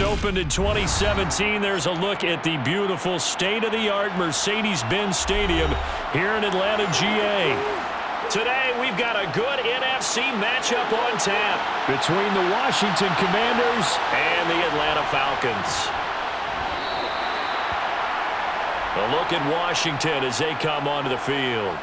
opened in 2017. There's a look at the beautiful state-of-the-art Mercedes-Benz Stadium here in Atlanta, GA. Today, we've got a good NFC matchup on tap between the Washington Commanders and the Atlanta Falcons. A look at Washington as they come onto the field.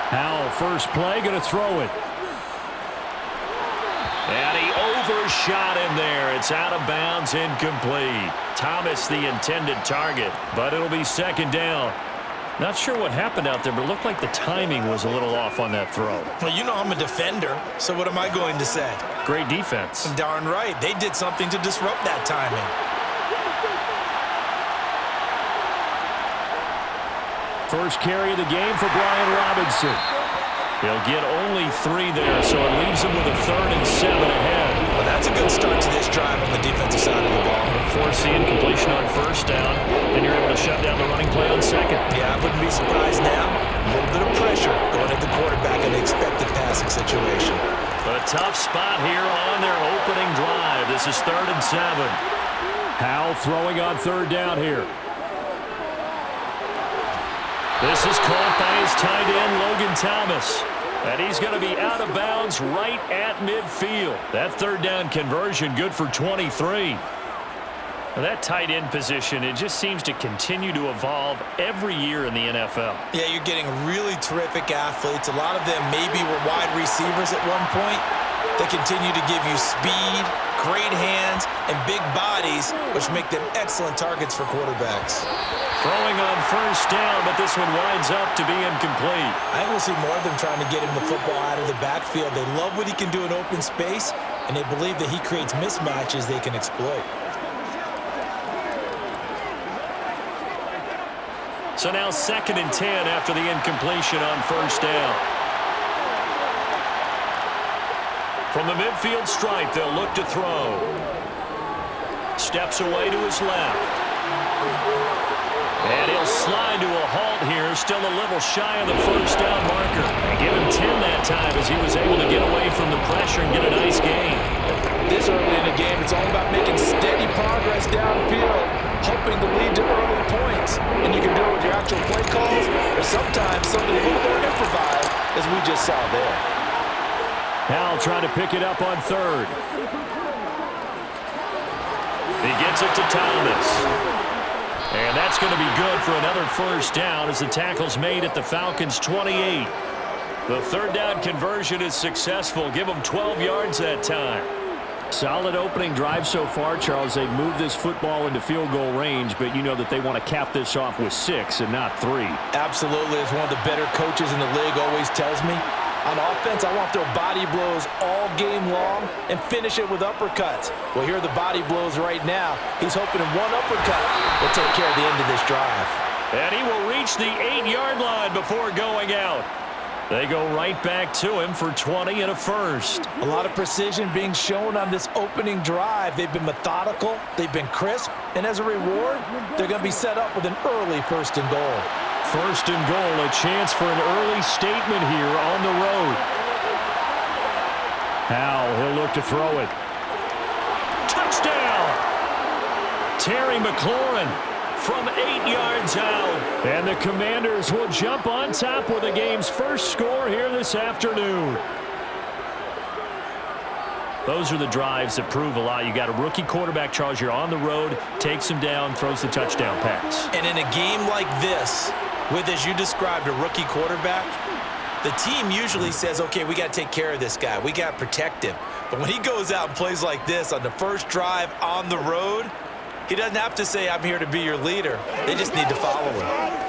Howell, first play, going to throw it. And he overshot him there. It's out of bounds, incomplete. Thomas the intended target, but it'll be second down. Not sure what happened out there, but it looked like the timing was a little off on that throw. Well, you know I'm a defender, so what am I going to say? Great defense. Darn right. They did something to disrupt that timing. First carry of the game for Brian Robinson. He'll get only 3 there, so it leaves him with a 3rd and 7 ahead. Well, that's a good start to this drive on the defensive side of the ball. Force the incompletion on first down, and you're able to shut down the running play on second. Yeah, I wouldn't be surprised now. A little bit of pressure going at the quarterback in the expected passing situation. A tough spot here on their opening drive. This is 3rd and 7. Howell throwing on 3rd down here. This is caught by his tight end, Logan Thomas. And he's going to be out of bounds right at midfield. That 3rd down conversion good for 23. Now that tight end position, it just seems to continue to evolve every year in the NFL. Yeah, you're getting really terrific athletes. A lot of them maybe were wide receivers at one point. They continue to give you speed, great hands, and big bodies, which make them excellent targets for quarterbacks. Throwing on first down, but this one winds up to be incomplete. I think we'll see more of them trying to get him the football out of the backfield. They love what he can do in open space, and they believe that he creates mismatches they can exploit. So now 2nd and 10 after the incompletion on first down. From the midfield stripe, they'll look to throw. Steps away to his left. And he'll slide to a halt here, still a little shy of the first down marker. They give him 10 that time as he was able to get away from the pressure and get a nice gain. This early in the game, it's all about making steady progress downfield, hoping to lead to early points. And you can do it with your actual play calls, or sometimes something a little more improvised, as we just saw there. Howell trying to pick it up on 3rd. He gets it to Thomas. And that's going to be good for another first down as the tackle's made at the Falcons' 28. The 3rd down conversion is successful. Give them 12 yards that time. Solid opening drive so far, Charles. They've moved this football into field goal range, but you know that they want to cap this off with 6 and not 3. Absolutely. As one of the better coaches in the league always tells me, on offense, I want to throw body blows all game long and finish it with uppercuts. Well, here are the body blows right now. He's hoping in one uppercut will take care of the end of this drive. And he will reach the 8-yard line before going out. They go right back to him for 20 and a first. A lot of precision being shown on this opening drive. They've been methodical, they've been crisp, and as a reward, they're going to be set up with an early 1st and goal. 1st and goal, a chance for an early statement here on the road. Howell, he'll look to throw it. Touchdown! Terry McLaurin from 8 yards out. And the Commanders will jump on top with the game's first score here this afternoon. Those are the drives that prove a lot. You got a rookie quarterback, Charles. You're on the road, takes him down, throws the touchdown pass. And in a game like this, with, as you described, a rookie quarterback, the team usually says, okay, we got to take care of this guy. We got to protect him. But when he goes out and plays like this on the first drive on the road, he doesn't have to say, I'm here to be your leader. They just need to follow him.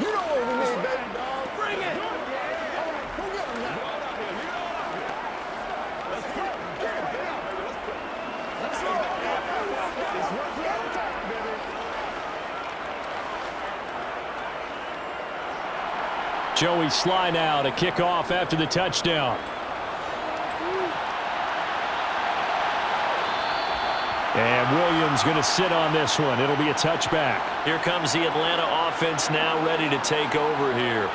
You know what we mean, baby. Joey Sly now to kick off after the touchdown. And Williams going to sit on this one. It'll be a touchback. Here comes the Atlanta offense now ready to take over here.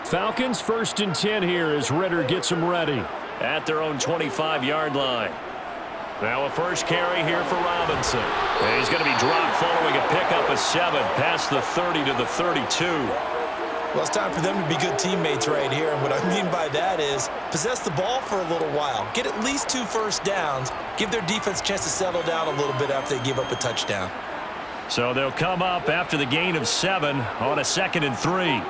Falcons 1st and 10 here as Ritter gets them ready at their own 25-yard line. Now a first carry here for Robinson. And he's going to be dropped following a pickup of 7 past the 30 to the 32. Well, it's time for them to be good teammates right here. And what I mean by that is possess the ball for a little while. Get at least 2 first downs. Give their defense a chance to settle down a little bit after they give up a touchdown. So they'll come up after the gain of 7 on a 2nd and 3.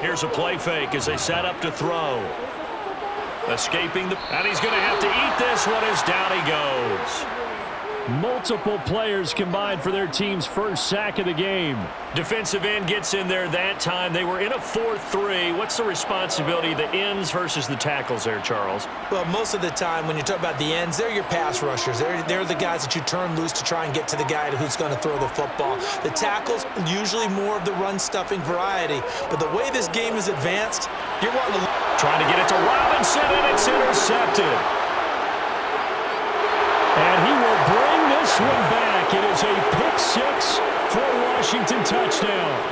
Here's a play fake as they set up to throw. Escaping and he's going to have to eat this one as down he goes. Multiple players combined for their team's first sack of the game. Defensive end gets in there that time. They were in a 4-3. What's the responsibility of the ends versus the tackles there, Charles? Well, most of the time when you talk about the ends, they're your pass rushers. They're the guys that you turn loose to try and get to the guy who's going to throw the football. The tackles, usually more of the run-stuffing variety. But the way this game is advanced, you're wanting to... Trying to get it to Robinson, and it's intercepted. And he will bring this one back. It is a pick-6 for a Washington touchdown.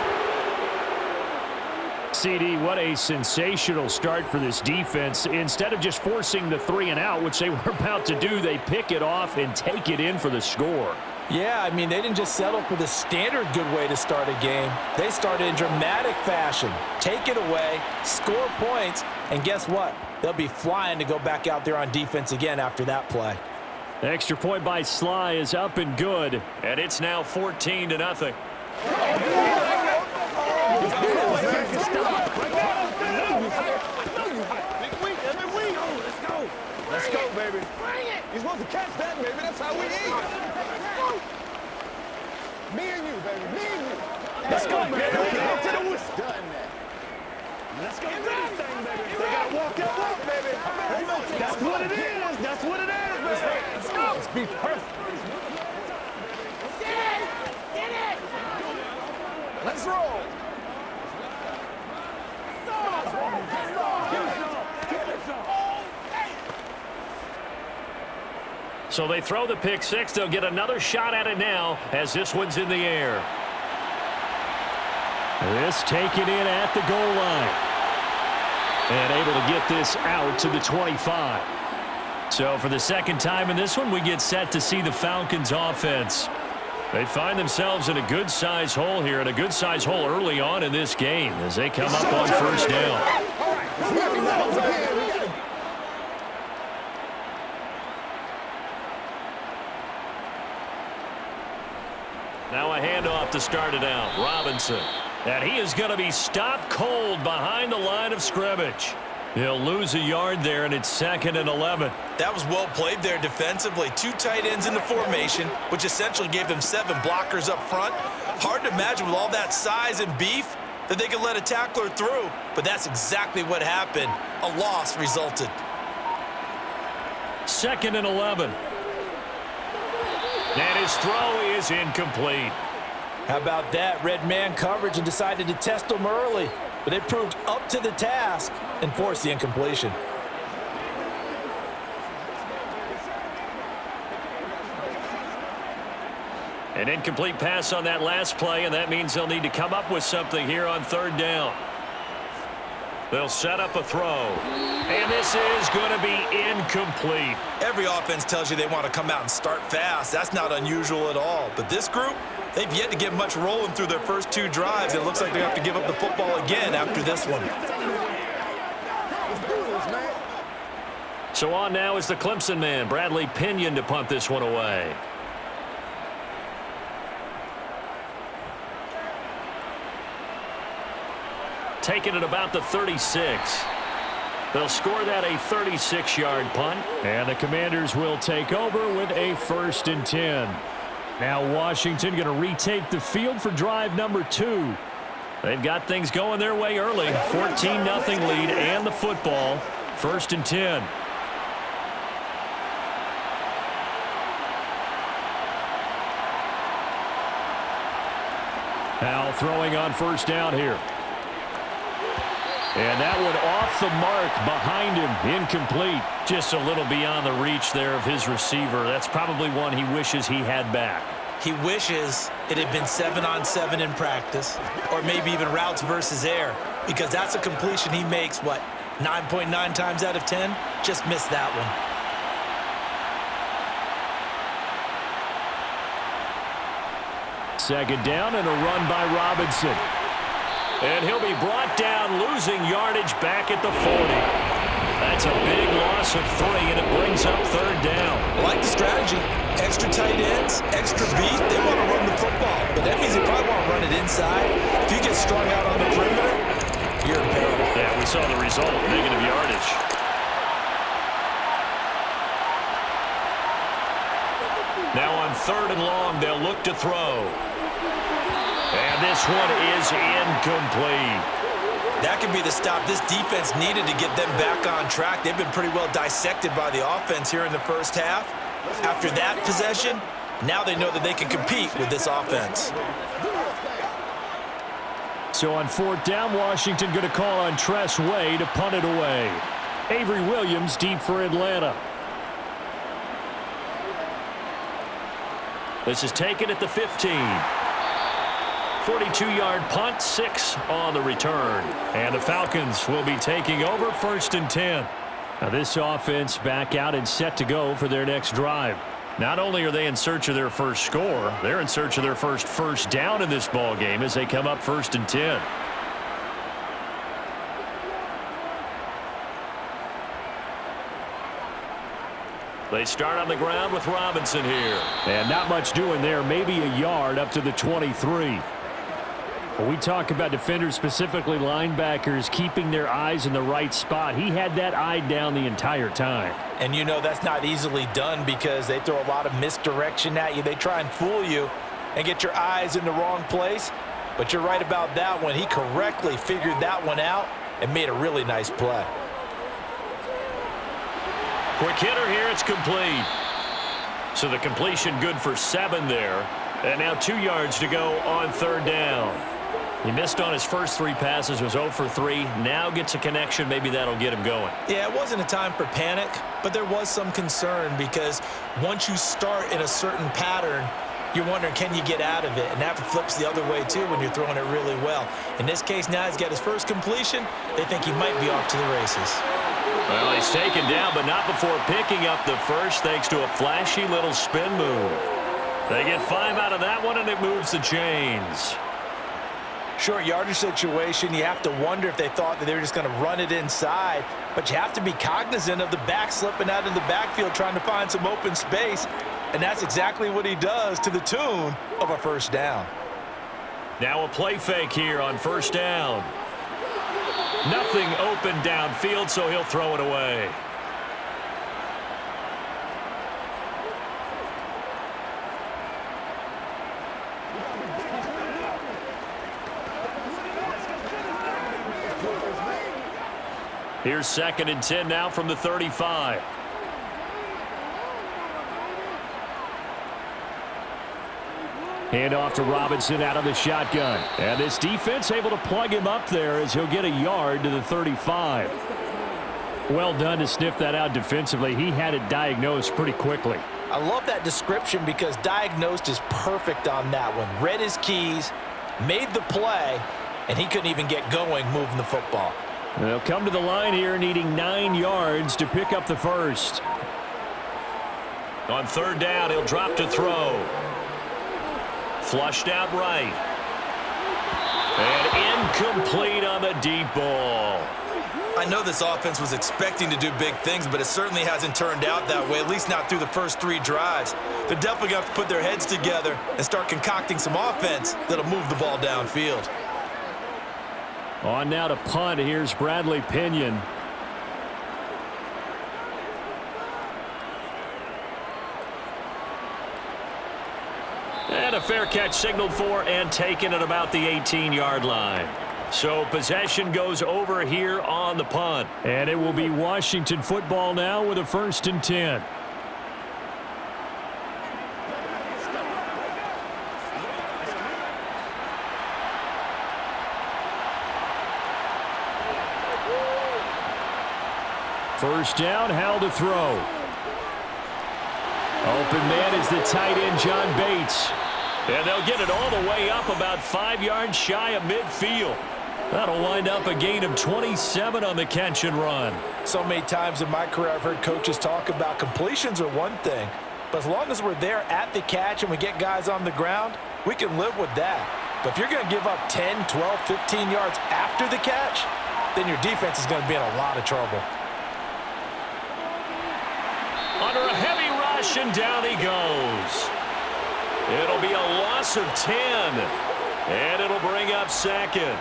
CD, what a sensational start for this defense. Instead of just forcing the 3-and-out, which they were about to do, they pick it off and take it in for the score. Yeah, I mean, they didn't just settle for the standard good way to start a game. They started in dramatic fashion. Take it away, score points, and guess what? They'll be flying to go back out there on defense again after that play. The extra point by Sly is up and good, and it's now 14-0. Let's go, baby. You're supposed to catch that, baby. That's how we eat. Me and you, baby. Me and you. Let's go, baby. Let's go to the whistle. Done that. Let's go do this thing, baby. They gotta walk that walk, baby. That's what it is. That's what it is, baby. Let's go. Let's be perfect. Get it. Let's roll. So they throw the pick-6. They'll get another shot at it now as this one's in the air. This taken in at the goal line. And able to get this out to the 25. So for the second time in this one, we get set to see the Falcons offense. They find themselves in a good-sized hole here, and a good-sized hole early on in this game as they come up on first down. Now a handoff to start it out. Robinson. And he is going to be stopped cold behind the line of scrimmage. He'll lose a yard there, and it's 2nd and 11. That was well played there defensively. 2 tight ends in the formation, which essentially gave them 7 blockers up front. Hard to imagine with all that size and beef that they could let a tackler through, but that's exactly what happened. A loss resulted. 2nd and 11. And his throw is incomplete. How about that? Red man coverage and decided to test them early. But they proved up to the task and forced the incompletion. An incomplete pass on that last play, and that means they'll need to come up with something here on 3rd down. They'll set up a throw. And this is going to be incomplete. Every offense tells you they want to come out and start fast. That's not unusual at all. But this group, they've yet to get much rolling through their first 2 drives. It looks like they have to give up the football again after this one. So on now is the Clemson man, Bradley Pinion, to punt this one away. Taking it about the 36. They'll score that a 36-yard punt. And the Commanders will take over with a 1st and 10. Now Washington going to retake the field for drive number 2. They've got things going their way early. 14-0 lead and the football. 1st and 10. Now throwing on 1st down here. And that one off the mark behind him. Incomplete. Just a little beyond the reach there of his receiver. That's probably one he wishes he had back. He wishes it had been 7-on-7 in practice, or maybe even routes versus air, because that's a completion he makes, what, 9.9 times out of 10? Just missed that one. Second down and a run by Robinson. And he'll be brought down, losing yardage back at the 40. That's a big loss of 3, and it brings up 3rd down. I like the strategy. Extra tight ends, extra beat. They want to run the football, but that means they probably want to run it inside. If you get strung out on the perimeter, you're in peril. Yeah, we saw the result, negative yardage. Now on 3rd and long, they'll look to throw. And this one is incomplete. That could be the stop this defense needed to get them back on track. They've been pretty well dissected by the offense here in the first half. After that possession, now they know that they can compete with this offense. So on 4th down, Washington going to call on Tress Way to punt it away. Avery Williams deep for Atlanta. This is taken at the 15. 42-yard punt, 6 on the return. And the Falcons will be taking over 1st and 10. Now this offense back out and set to go for their next drive. Not only are they in search of their first score, they're in search of their first down in this ball game as they come up 1st and 10. They start on the ground with Robinson here. And not much doing there, maybe a yard up to the 23. When we talk about defenders, specifically linebackers, keeping their eyes in the right spot, he had that eye down the entire time. And you know that's not easily done because they throw a lot of misdirection at you. They try and fool you and get your eyes in the wrong place. But you're right about that one. He correctly figured that one out and made a really nice play. Quick hitter here, it's complete. So the completion good for 7 there. And now 2 yards to go on 3rd down. He missed on his first 3 passes, was 0 for 3. Now gets a connection. Maybe that'll get him going. Yeah, it wasn't a time for panic, but there was some concern because once you start in a certain pattern, you're wondering, can you get out of it? And that flips the other way, too, when you're throwing it really well. In this case, now he's got his first completion. They think he might be off to the races. Well, he's taken down, but not before picking up the first thanks to a flashy little spin move. They get 5 out of that one, and it moves the chains. Short yardage situation, you have to wonder if they thought that they were just going to run it inside, but you have to be cognizant of the back slipping out of the backfield trying to find some open space, and that's exactly what he does to the tune of a 1st down. Now a play fake here on 1st down. Nothing open downfield, so he'll throw it away. Here's 2nd and 10 now from the 35. Hand off to Robinson out of the shotgun. And this defense able to plug him up there as he'll get a yard to the 35. Well done to sniff that out defensively. He had it diagnosed pretty quickly. I love that description because diagnosed is perfect on that one. Read his keys, made the play, and he couldn't even get going moving the football. They'll come to the line here needing 9 yards to pick up the first. On 3rd down, he'll drop to throw. Flushed out right. And incomplete on the deep ball. I know this offense was expecting to do big things, but it certainly hasn't turned out that way, at least not through the first 3 drives. They're definitely going to have to put their heads together and start concocting some offense that'll move the ball downfield. On now to punt. Here's Bradley Pinion. And a fair catch signaled for and taken at about the 18-yard line. So possession goes over here on the punt. And it will be Washington football now with a 1st and 10. First down, Howell to throw. Open man is the tight end, John Bates. And they'll get it all the way up about 5 yards shy of midfield. That'll wind up a gain of 27 on the catch and run. So many times in my career I've heard coaches talk about completions are one thing, but as long as we're there at the catch and we get guys on the ground, we can live with that. But if you're going to give up 10, 12, 15 yards after the catch, then your defense is going to be in a lot of trouble. Under a heavy rush, and down he goes. It'll be a loss of 10, and it'll bring up 2nd.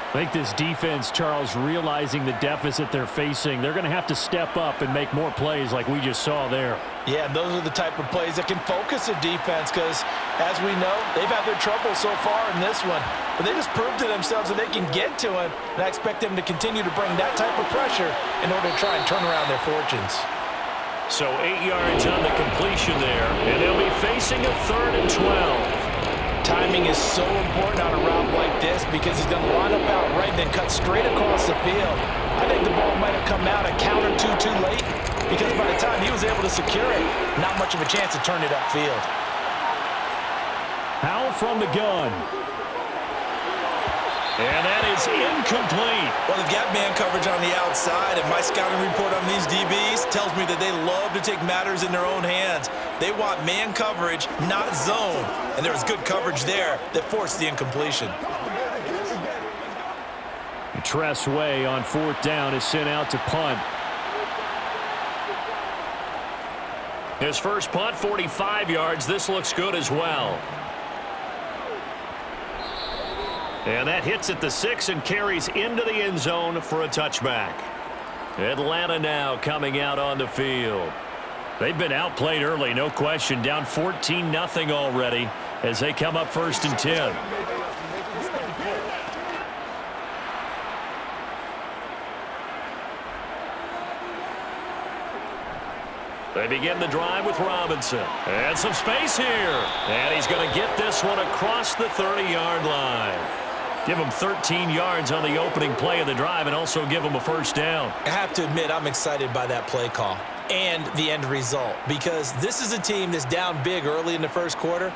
I think this defense, Charles, realizing the deficit they're facing, they're going to have to step up and make more plays like we just saw there. Yeah, those are the type of plays that can focus a defense because, as we know, they've had their trouble so far in this one. But they just proved to themselves that they can get to him, and I expect them to continue to bring that type of pressure in order to try and turn around their fortunes. So 8 yards on the completion there, and they'll be facing a 3rd and 12. Timing is so important on a route like this because he's going to line up out right and then cut straight across the field. I think the ball might have come out a count or two too late because by the time he was able to secure it, not much of a chance to turn it upfield. Howell from the gun. And that is incomplete. Well, they've got man coverage on the outside, and my scouting report on these DBs tells me that they love to take matters in their own hands. They want man coverage, not zone. And there was good coverage there that forced the incompletion. Tress Way on 4th down is sent out to punt. His first punt, 45 yards. This looks good as well. And that hits at the 6 and carries into the end zone for a touchback. Atlanta now coming out on the field. They've been outplayed early, no question. Down 14-0 already as they come up 1st and 10. They begin the drive with Robinson. And some space here. And he's going to get this one across the 30-yard line. Give him 13 yards on the opening play of the drive and also give him a first down. I have to admit, I'm excited by that play call and the end result because this is a team that's down big early in the first quarter,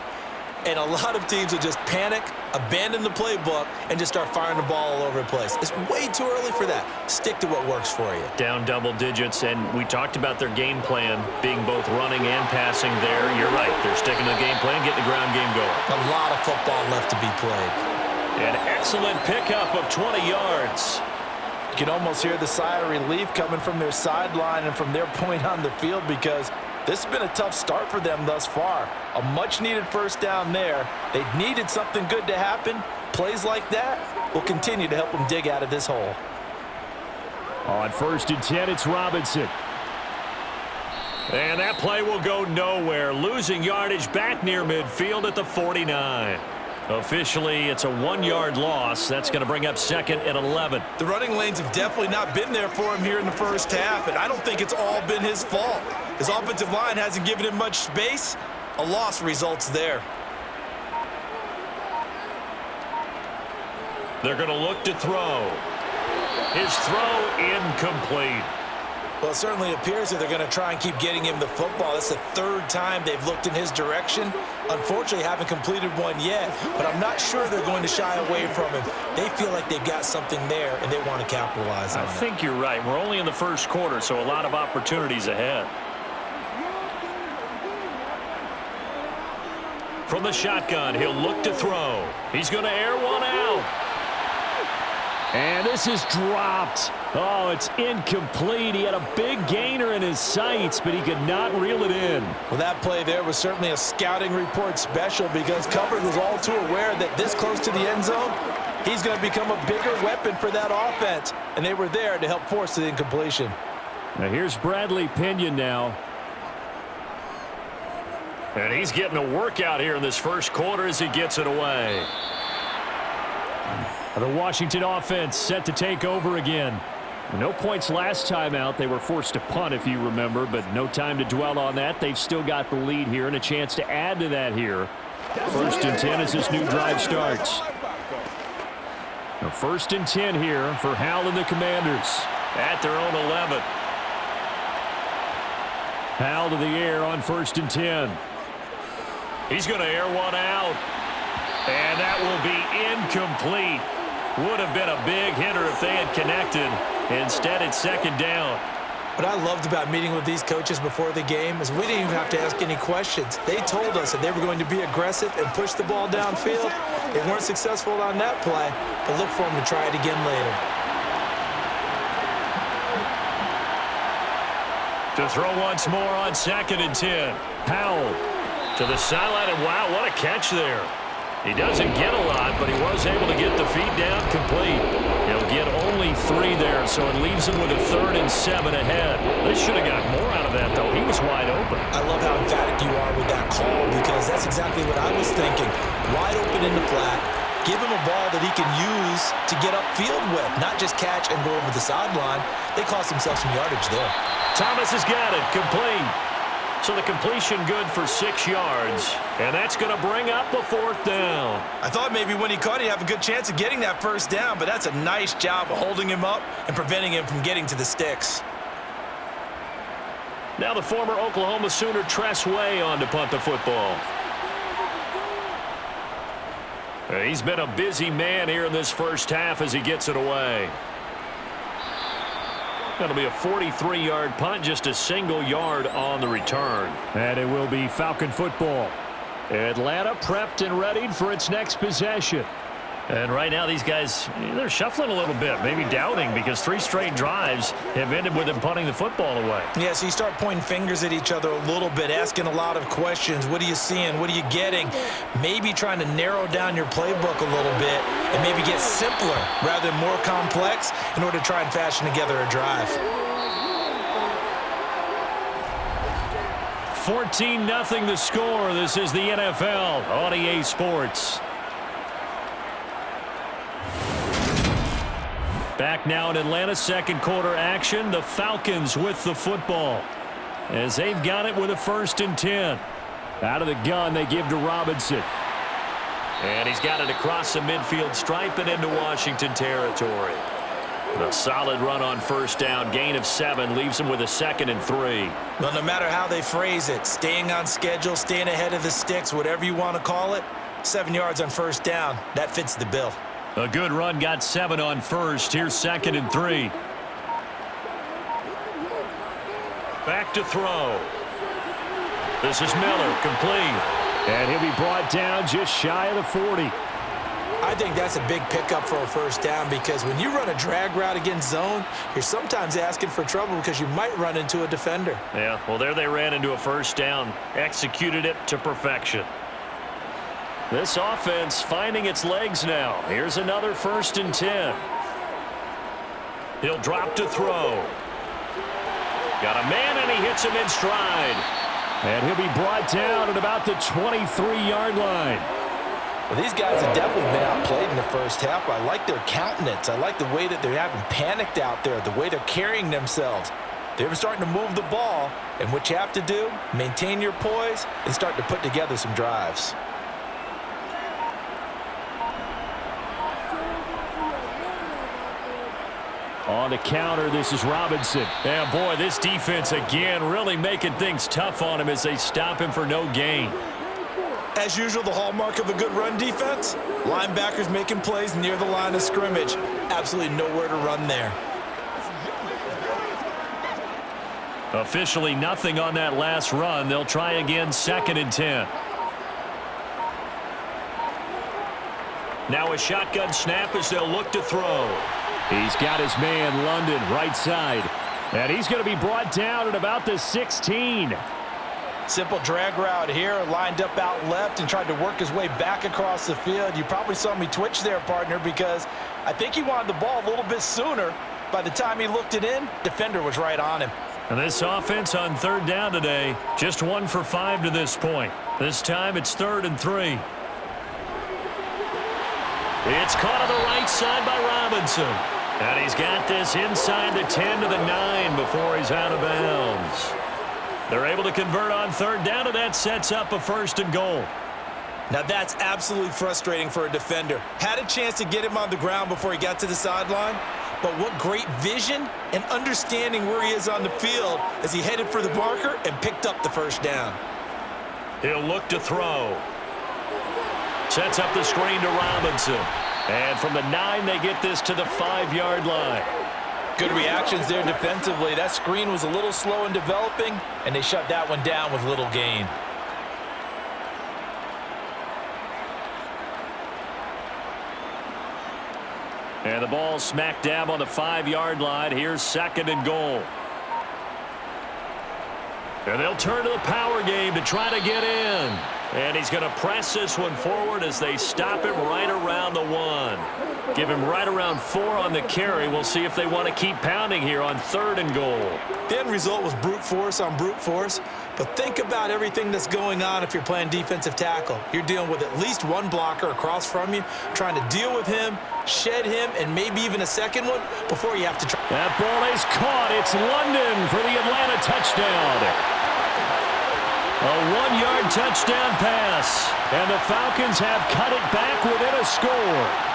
and a lot of teams will just panic, abandon the playbook, and just start firing the ball all over the place. It's way too early for that. Stick to what works for you. Down double digits, and we talked about their game plan being both running and passing there. You're right. They're sticking to the game plan, getting the ground game going. A lot of football left to be played. An excellent pickup of 20 yards. You can almost hear the sigh of relief coming from their sideline and from their point on the field because this has been a tough start for them thus far. A much-needed first down there. They needed something good to happen. Plays like that will continue to help them dig out of this hole. On 1st and 10, it's Robinson. And that play will go nowhere. Losing yardage back near midfield at the 49. Officially, it's a 1-yard loss. That's going to bring up 2nd and 11. The running lanes have definitely not been there for him here in the first half, and I don't think it's all been his fault. His offensive line hasn't given him much space. A loss results there. They're going to look to throw. His throw incomplete. Well, it certainly appears that they're going to try and keep getting him the football. That's the 3rd time they've looked in his direction. Unfortunately, haven't completed one yet, but I'm not sure they're going to shy away from him. They feel like they've got something there, and they want to capitalize on it. I think you're right. We're only in the first quarter, so a lot of opportunities ahead. From the shotgun, he'll look to throw. He's going to air one out. And this is dropped. Oh, it's incomplete. He had a big gainer in his sights, but he could not reel it in. Well, that play there was certainly a scouting report special because coverage was all too aware that this close to the end zone, he's going to become a bigger weapon for that offense. And they were there to help force the incompletion. Now here's Bradley Pinion now. And he's getting a workout here in this first quarter as he gets it away. The Washington offense set to take over again. No points last time out. They were forced to punt, if you remember, but no time to dwell on that. They've still got the lead here and a chance to add to that here. 1st and 10 as this new drive starts. Now 1st and 10 here for Hal and the Commanders. At their own 11. Hal to the air on 1st and 10. He's going to air one out. And that will be incomplete. Would have been a big hitter if they had connected. Instead, it's 2nd down. What I loved about meeting with these coaches before the game is we didn't even have to ask any questions. They told us that they were going to be aggressive and push the ball downfield. They weren't successful on that play, but look for them to try it again later. To throw once more on 2nd and 10. Howell to the sideline, and wow, what a catch there. He doesn't get a lot, but he was able to get the feet down complete. He'll get only 3 there, so it leaves him with a 3rd and 7 ahead. They should have got more out of that, though. He was wide open. I love how emphatic you are with that call because that's exactly what I was thinking. Wide open in the flat. Give him a ball that he can use to get upfield with, not just catch and go over the sideline. They cost themselves some yardage there. Thomas has got it, complete. So the completion good for 6 yards, and that's going to bring up a 4th down. I thought maybe when he caught it, he'd have a good chance of getting that 1st down, but that's a nice job of holding him up and preventing him from getting to the sticks. Now the former Oklahoma Sooner Tress Way on to punt the football. He's been a busy man here in this first half as he gets it away. That'll be a 43-yard punt, just a single yard on the return. And it will be Falcon football. Atlanta prepped and readied for its next possession. And right now these guys, they're shuffling a little bit, maybe doubting, because 3 straight drives have ended with them punting the football away. Yeah, so you start pointing fingers at each other a little bit, asking a lot of questions. What are you seeing? What are you getting? Maybe trying to narrow down your playbook a little bit and maybe get simpler rather than more complex in order to try and fashion together a drive. 14-0 the score. This is the NFL on EA Sports. Back now in Atlanta, 2nd quarter action. The Falcons with the football as they've got it with a 1st and 10. Out of the gun, they give to Robinson. And he's got it across the midfield stripe and into Washington territory. A solid run on 1st down, gain of 7, leaves him with a 2nd and 3. Well, no matter how they phrase it, staying on schedule, staying ahead of the sticks, whatever you want to call it, 7 yards on 1st down, that fits the bill. A good run, got 7 on 1st. Here's 2nd and 3. Back to throw. This is Miller, complete. And he'll be brought down just shy of the 40. I think that's a big pickup for a 1st down because when you run a drag route against zone, you're sometimes asking for trouble because you might run into a defender. Yeah, well, there they ran into a 1st down. Executed it to perfection. This offense finding its legs now. Here's another 1st and 10. He'll drop to throw. Got a man, and he hits him in stride. And he'll be brought down at about the 23-yard line. Well, these guys have definitely been outplayed in the first half. I like their countenance. I like the way that they're having panicked out there, the way they're carrying themselves. They're starting to move the ball, and what you have to do, maintain your poise and start to put together some drives. On the counter, this is Robinson. Yeah, boy, this defense again really making things tough on him as they stop him for no gain. As usual, the hallmark of a good run defense, linebackers making plays near the line of scrimmage. Absolutely nowhere to run there. Officially nothing on that last run. They'll try again, 2nd and 10. Now a shotgun snap as they'll look to throw. He's got his man, London, right side. And he's going to be brought down at about the 16. Simple drag route here, lined up out left and tried to work his way back across the field. You probably saw me twitch there, partner, because I think he wanted the ball a little bit sooner. By the time he looked it in, defender was right on him. And this offense on third down today, just 1 for 5 to this point. This time it's 3rd and 3. It's caught on the right side by Robinson. And he's got this inside the 10 to the 9 before he's out of bounds. They're able to convert on third down, and that sets up a 1st and goal. Now that's absolutely frustrating for a defender. Had a chance to get him on the ground before he got to the sideline, but what great vision and understanding where he is on the field as he headed for the marker and picked up the 1st down. He'll look to throw. Sets up the screen to Robinson. And from the 9, they get this to the 5-yard line. Good reactions there defensively. That screen was a little slow in developing, and they shut that one down with little gain. And the ball smack dab on the 5-yard line. Here's 2nd and goal. And they'll turn to the power game to try to get in. And he's going to press this one forward as they stop him right around the 1. Give him right around 4 on the carry. We'll see if they want to keep pounding here on 3rd and goal. The end result was brute force on brute force. But think about everything that's going on if you're playing defensive tackle. You're dealing with at least one blocker across from you, trying to deal with him, shed him, and maybe even a second one before you have to try. That ball is caught. It's London for the Atlanta touchdown. A 1-yard touchdown pass. And the Falcons have cut it back within a score.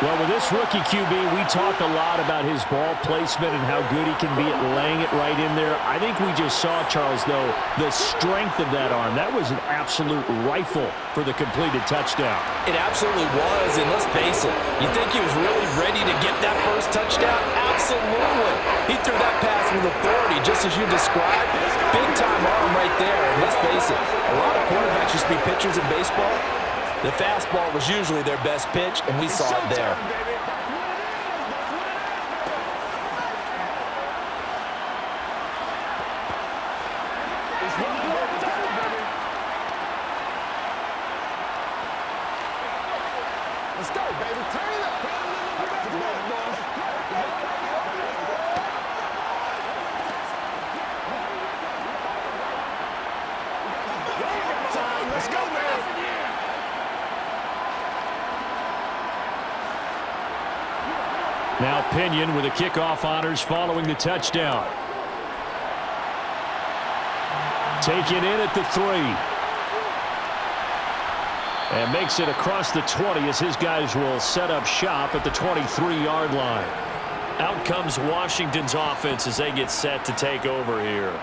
Well, with this rookie QB, we talk a lot about his ball placement and how good he can be at laying it right in there. I think we just saw, Charles, though, the strength of that arm. That was an absolute rifle for the completed touchdown. It absolutely was, and let's face it, you think he was really ready to get that first touchdown? Absolutely. He threw that pass with authority, just as you described. Big-time arm right there, and let's face it, a lot of quarterbacks used to be pitchers in baseball. The fastball was usually their best pitch, and we saw it there. Let's go, baby. Turn it up. Let's go, man. Now Pinion with the kickoff honors following the touchdown. Taken in at the 3. And makes it across the 20 as his guys will set up shop at the 23-yard line. Out comes Washington's offense as they get set to take over here.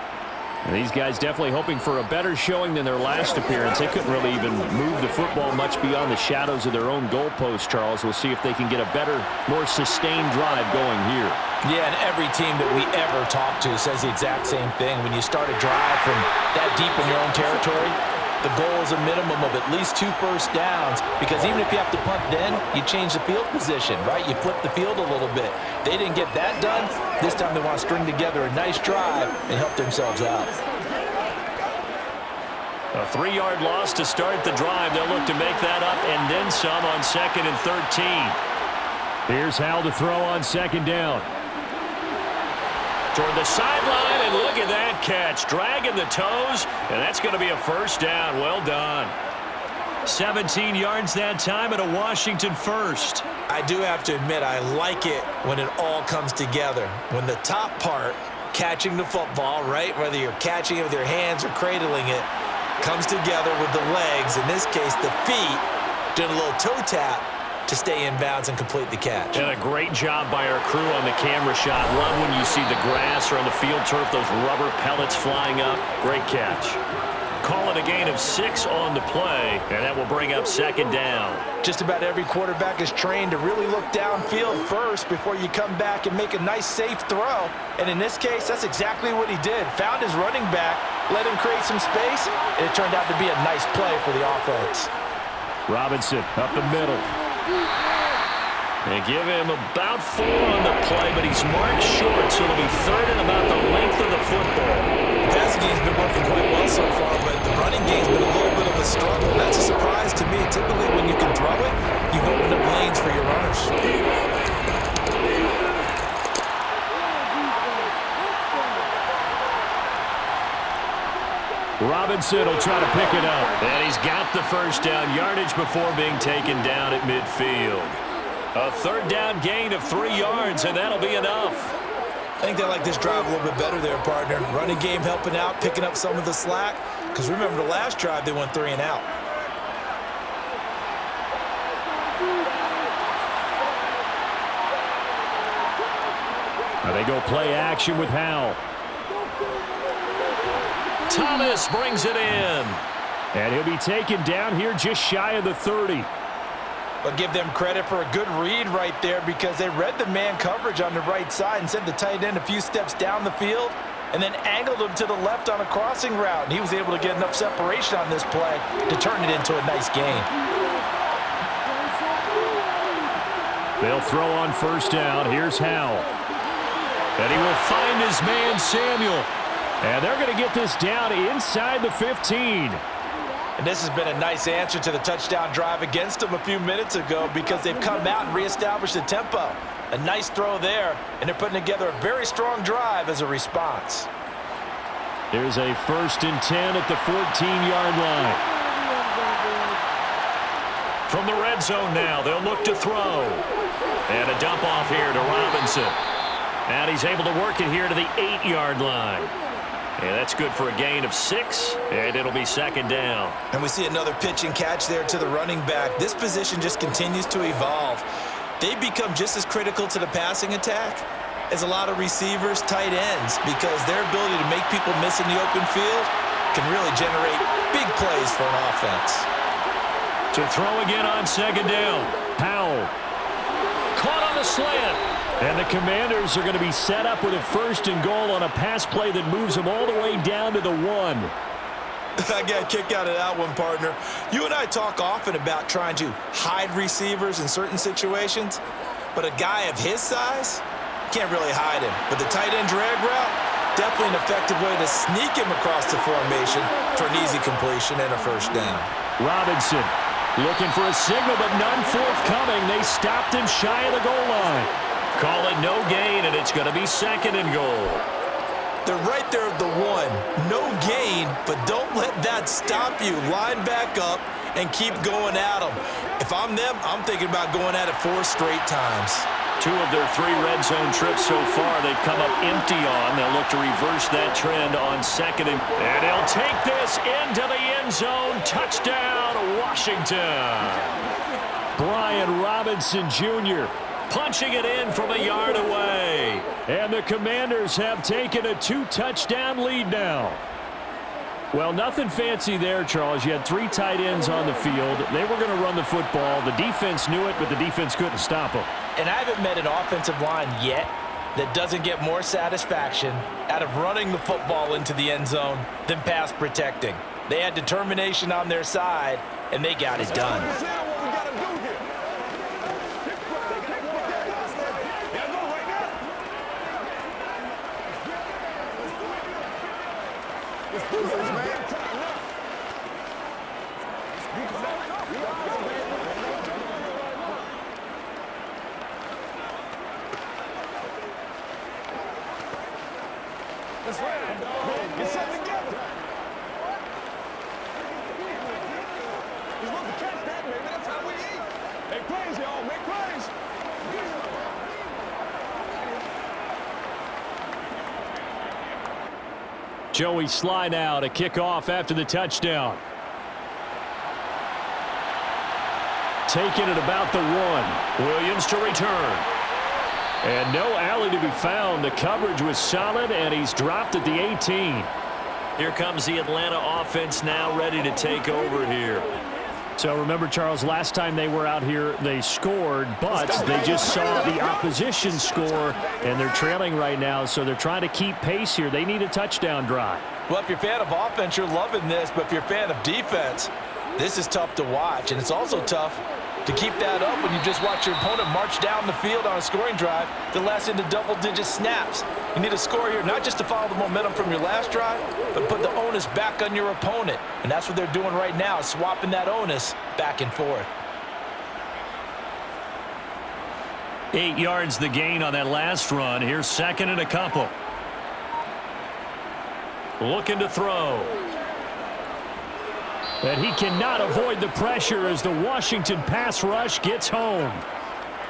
And these guys definitely hoping for a better showing than their last appearance. They couldn't really even move the football much beyond the shadows of their own goalpost, Charles. We'll see if they can get a better, more sustained drive going here. Yeah, and every team that we ever talk to says the exact same thing. When you start a drive from that deep in your own territory, the goal is a minimum of at least 2 first downs, because even if you have to punt then, you change the field position, right? You flip the field a little bit. They didn't get that done. This time they want to string together a nice drive and help themselves out. A 3-yard loss to start the drive. They'll look to make that up and then some on 2nd and 13. Here's Hal to throw on 2nd down. Toward the sideline, and look at that catch. Dragging the toes, and that's going to be a 1st down. Well done. 17 yards that time and a Washington 1st. I do have to admit, I like it when it all comes together. When the top part, catching the football, right, whether you're catching it with your hands or cradling it, comes together with the legs, in this case the feet, doing a little toe tap to stay in bounds and complete the catch. And a great job by our crew on the camera shot. Love when you see the grass or on the field turf, those rubber pellets flying up. Great catch. Call it a gain of 6 on the play, and that will bring up 2nd down. Just about every quarterback is trained to really look downfield first before you come back and make a nice, safe throw. And in this case, that's exactly what he did. Found his running back, let him create some space, and it turned out to be a nice play for the offense. Robinson up the middle. They give him about 4 on the play, but he's marked short, so it'll be 3rd and about the length of the football. The passing game's been working quite well so far, but the running game's been a little bit of a struggle. That's a surprise to me. Typically, when you can throw it, you've opened up lanes for your runners. Robinson will try to pick it up. And he's got the first down yardage before being taken down at midfield. A third down gain of 3 yards, and that'll be enough. I think they like this drive a little bit better there, partner. Running game helping out, picking up some of the slack. Because remember, the last drive, they went 3 and out. Now they go play action with Howell. Thomas brings it in. And he'll be taken down here just shy of the 30. But give them credit for a good read right there because they read the man coverage on the right side and sent the tight end a few steps down the field and then angled him to the left on a crossing route. And he was able to get enough separation on this play to turn it into a nice gain. They'll throw on first down. Here's Howell. And he will find his man Samuel. And they're going to get this down inside the 15. And this has been a nice answer to the touchdown drive against them a few minutes ago because they've come out and reestablished the tempo. A nice throw there, and they're putting together a very strong drive as a response. There's a 1st and 10 at the 14-yard line. From the red zone now, they'll look to throw. And a dump off here to Robinson. And he's able to work it here to the 8-yard line. And that's good for a gain of 6, and it'll be 2nd down. And we see another pitch and catch there to the running back. This position just continues to evolve. They become just as critical to the passing attack as a lot of receivers, tight ends, because their ability to make people miss in the open field can really generate big plays for an offense. To throw again on 2nd down. Howell. Caught on the slant. And the Commanders are going to be set up with a 1st and goal on a pass play that moves them all the way down to the 1. I got a kick out of that one, partner. You and I talk often about trying to hide receivers in certain situations, but a guy of his size, can't really hide him. But the tight end drag route, definitely an effective way to sneak him across the formation for an easy completion and a 1st down. Robinson looking for a signal, but none forthcoming. They stopped him shy of the goal line. Call it no gain, and it's going to be 2nd and goal. They're right there at the 1. No gain, but don't let that stop you. Line back up and keep going at them. If I'm them, I'm thinking about going at it 4 straight times. 2 of their 3 red zone trips so far they've come up empty on. They'll look to reverse that trend on 2nd. And he'll take this into the end zone. Touchdown, Washington. Brian Robinson Jr. punching it in from a yard away. And the Commanders have taken a 2-touchdown lead now. Well, nothing fancy there, Charles. You had 3 tight ends on the field. They were going to run the football. The defense knew it, but the defense couldn't stop them. And I haven't met an offensive line yet that doesn't get more satisfaction out of running the football into the end zone than pass protecting. They had determination on their side, and they got it done. Get something together. He's supposed to catch that, baby. That's how we eat. Make plays, y'all. Make plays. Joey Sly now to kick off after the touchdown. Taking it about the 1. Williams to return. And no alley to be found. The coverage was solid, and he's dropped at the 18. Here comes the Atlanta offense now ready to take over here. So remember, Charles, last time they were out here, they scored, but they just saw the opposition score, and they're trailing right now, so they're trying to keep pace here. They need a touchdown drive. Well, if you're a fan of offense, you're loving this, but if you're a fan of defense, this is tough to watch, and it's also tough to keep that up when you just watch your opponent march down the field on a scoring drive that lasts into double-digit snaps. You need a score here, not just to follow the momentum from your last drive, but put the onus back on your opponent. And that's what they're doing right now, swapping that onus back and forth. 8 yards the gain on that last run. Here's 2nd and a couple. Looking to throw. And he cannot avoid the pressure as the Washington pass rush gets home.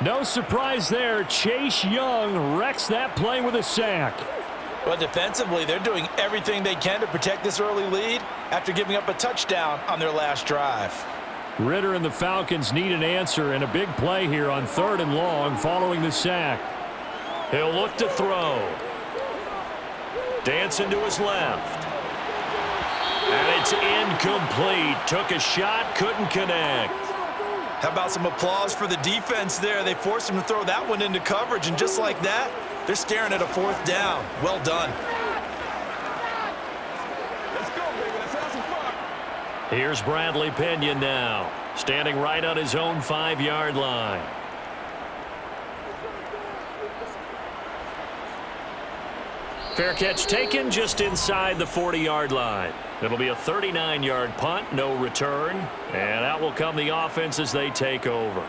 No surprise there. Chase Young wrecks that play with a sack. Well, defensively, they're doing everything they can to protect this early lead after giving up a touchdown on their last drive. Ridder and the Falcons need an answer, and a big play here on 3rd and long following the sack. He'll look to throw. Dancing to his left. And it's incomplete. Took a shot, couldn't connect. How about some applause for the defense there? They forced him to throw that one into coverage, and just like that, they're staring at a 4th down. Well done. Let's go, baby. Let's have some fun. Here's Bradley Pinion now, standing right on his own 5-yard line. Fair catch taken just inside the 40-yard line. It'll be a 39-yard punt, no return, and out will come the offense as they take over.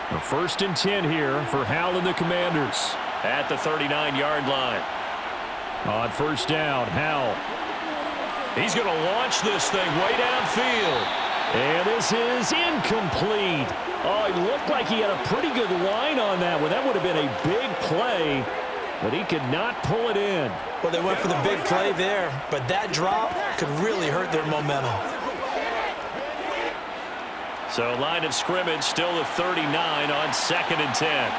A 1st and 10 here for Howell and the Commanders. At the 39-yard line. On 1st down, Howell. He's going to launch this thing way downfield. And this is incomplete. Oh, it looked like he had a pretty good line on that one. That would have been a big play, but he could not pull it in. Well, they went for the big play there, but that drop could really hurt their momentum. So line of scrimmage still the 39 on 2nd and 10.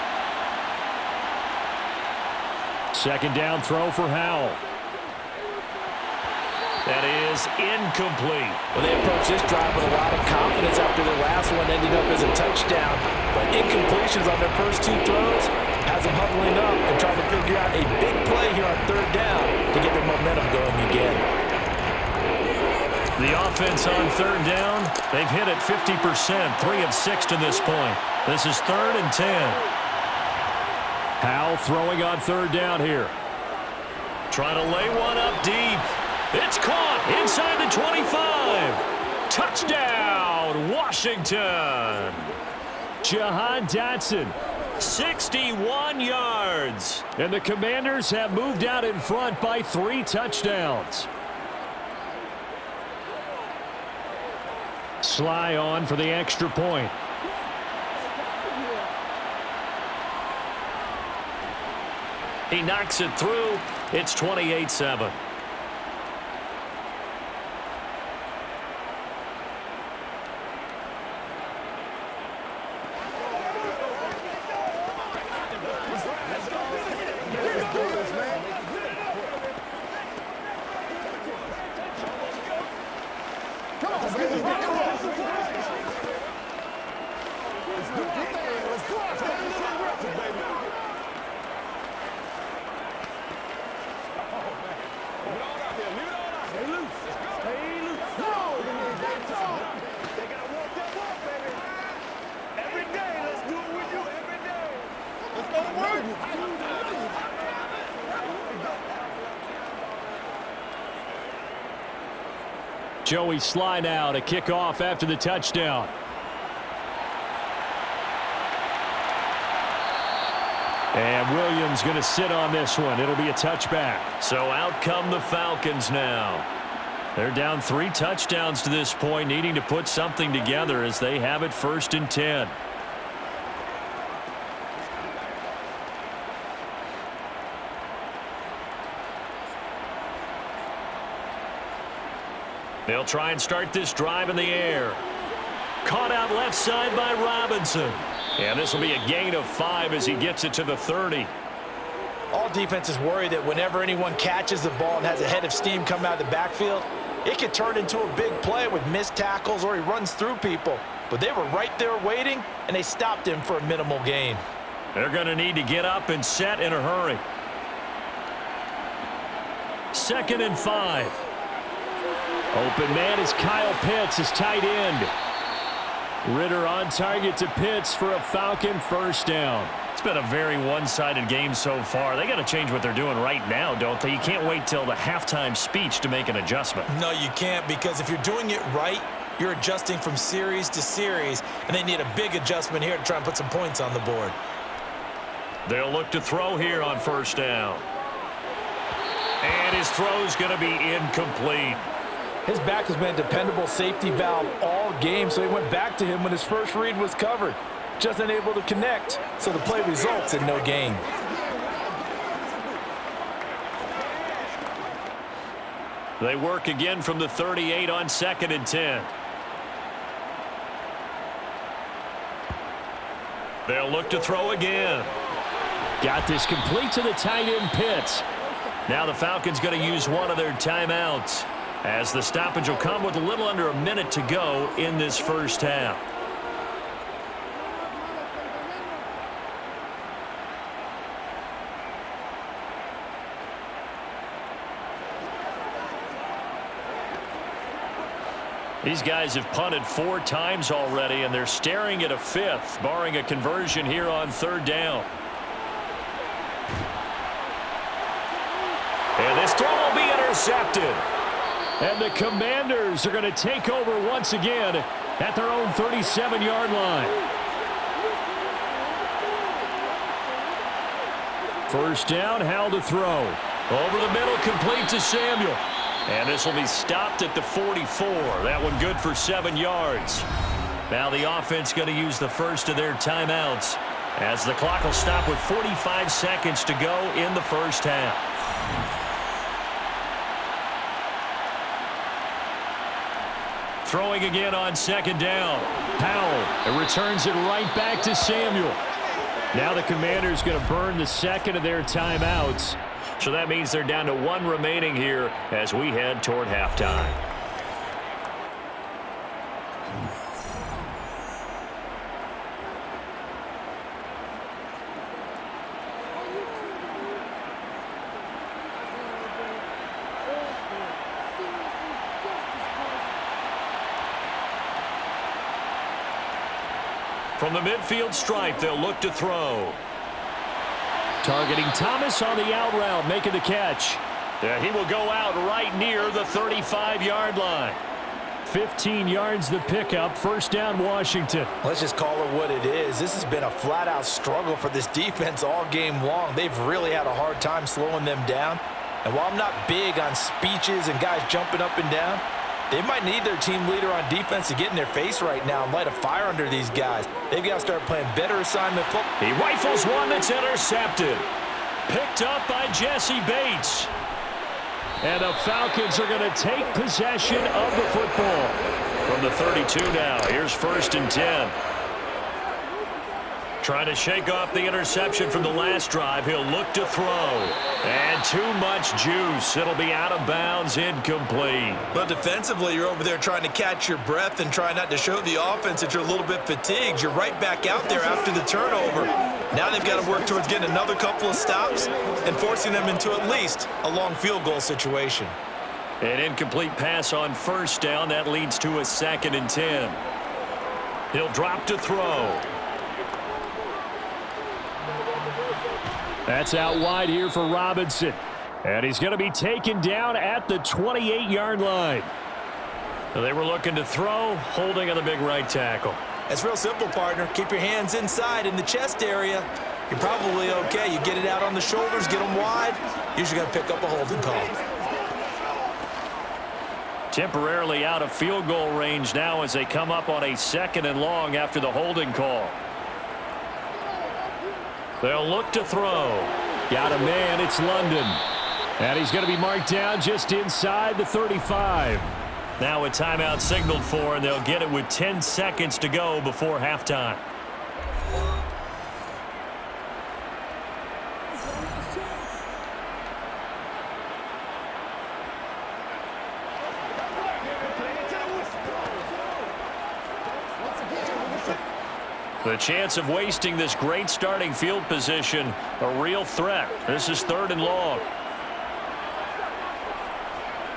2nd down throw for Howell. That is incomplete. Well, they approached this drive with a lot of confidence after their last one ended up as a touchdown. But incompletions on their first 2 throws has them huddling up and trying to figure out a big play here on 3rd down to get their momentum going again. The offense on 3rd down, they've hit it 50%, 3 of 6 to this point. This is 3rd and 10. Howell throwing on 3rd down here. Trying to lay one up deep. It's caught inside the 25. Touchdown, Washington. Jahan Dotson. 61 yards. And the Commanders have moved out in front by 3 touchdowns. Sly on for the extra point. He knocks it through. It's 28-7. Joey Sly now to kick off after the touchdown. And Williams going to sit on this one. It'll be a touchback. So out come the Falcons now. They're down 3 touchdowns to this point, needing to put something together as they have it 1st and 10. They'll try and start this drive in the air. Caught out left side by Robinson. And this will be a gain of 5 as he gets it to the 30. All defenses worry that whenever anyone catches the ball and has a head of steam come out of the backfield, it could turn into a big play with missed tackles or he runs through people. But they were right there waiting, and they stopped him for a minimal gain. They're going to need to get up and set in a hurry. 2nd and 5. Open man is Kyle Pitts, his tight end. Ridder on target to Pitts for a Falcon 1st down. It's been a very one-sided game so far. They got to change what they're doing right now, don't they? You can't wait till the halftime speech to make an adjustment. No, you can't, because if you're doing it right, you're adjusting from series to series, and they need a big adjustment here to try and put some points on the board. They'll look to throw here on first down. And his throw's going to be incomplete. His back has been a dependable safety valve all game, so he went back to him when his first read was covered. Just unable to connect, so the play results in no gain. They work again from the 38 on 2nd and 10. They'll look to throw again. Got this complete to the tight end Pitts. Now the Falcons going to use one of their timeouts, as the stoppage will come with a little under a minute to go in this first half. These guys have punted 4 times already, and they're staring at a 5th, barring a conversion here on 3rd down. And this throw will be intercepted. And the Commanders are going to take over once again at their own 37-yard line. First down, Howell to throw. Over the middle, complete to Samuel. And this will be stopped at the 44. That one good for 7 yards. Now the offense going to use the first of their timeouts, as the clock will stop with 45 seconds to go in the first half. Throwing again on 2nd down. Howell, it returns it right back to Samuel. Now the Commanders going to burn the second of their timeouts. So that means they're down to 1 remaining here as we head toward halftime. From the midfield stripe, they'll look to throw. Targeting Thomas on the out route, making the catch. Yeah, he will go out right near the 35-yard line. 15 yards the pickup. First down, Washington. Let's just call it what it is. This has been a flat-out struggle for this defense all game long. They've really had a hard time slowing them down. And while I'm not big on speeches and guys jumping up and down, they might need their team leader on defense to get in their face right now and light a fire under these guys. They've got to start playing better assignment football. He rifles one that's intercepted. Picked up by Jesse Bates. And the Falcons are going to take possession of the football. From the 32 now, here's 1st and 10. Trying to shake off the interception from the last drive. He'll look to throw. And too much juice. It'll be out of bounds, incomplete. But defensively, you're over there trying to catch your breath and try not to show the offense that you're a little bit fatigued. You're right back out there after the turnover. Now they've got to work towards getting another couple of stops and forcing them into at least a long field goal situation. An incomplete pass on first down. That leads to a 2nd and 10. He'll drop to throw. That's out wide here for Robinson. And he's going to be taken down at the 28-yard line. So they were looking to throw, holding on the big right tackle. It's real simple, partner. Keep your hands inside in the chest area. You're probably okay. You get it out on the shoulders, get them wide. Usually got to pick up a holding call. Temporarily out of field goal range now as they come up on a 2nd and long after the holding call. They'll look to throw. Got a man. It's London. And he's going to be marked down just inside the 35. Now a timeout signaled for, and they'll get it with 10 seconds to go before halftime. The chance of wasting this great starting field position, a real threat. This is 3rd and long.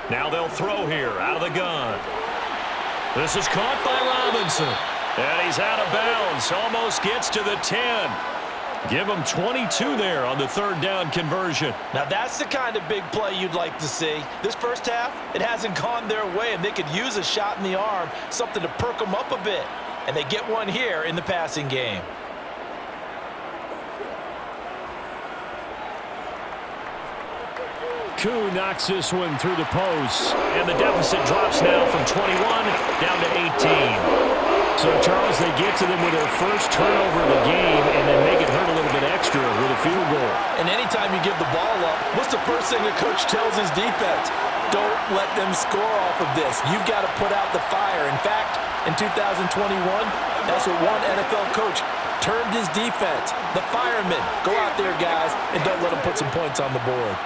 Now they'll throw here out of the gun. This is caught by Robinson. And he's out of bounds. Almost gets to the 10. Give them 22 there on the 3rd down conversion. Now that's the kind of big play you'd like to see. This first half, it hasn't gone their way, and they could use a shot in the arm, something to perk them up a bit. And they get one here in the passing game. Koo knocks this one through the post. And the deficit drops now from 21 down to 18. So, Charles, they get to them with their first turnover of the game and then make it hurt a little bit extra with a field goal. And anytime you give the ball up, what's the first thing the coach tells his defense? Don't let them score off of this. You've got to put out the fire. In fact, in 2021, that's what one NFL coach termed his defense. The firemen. Go out there, guys, and don't let them put some points on the board.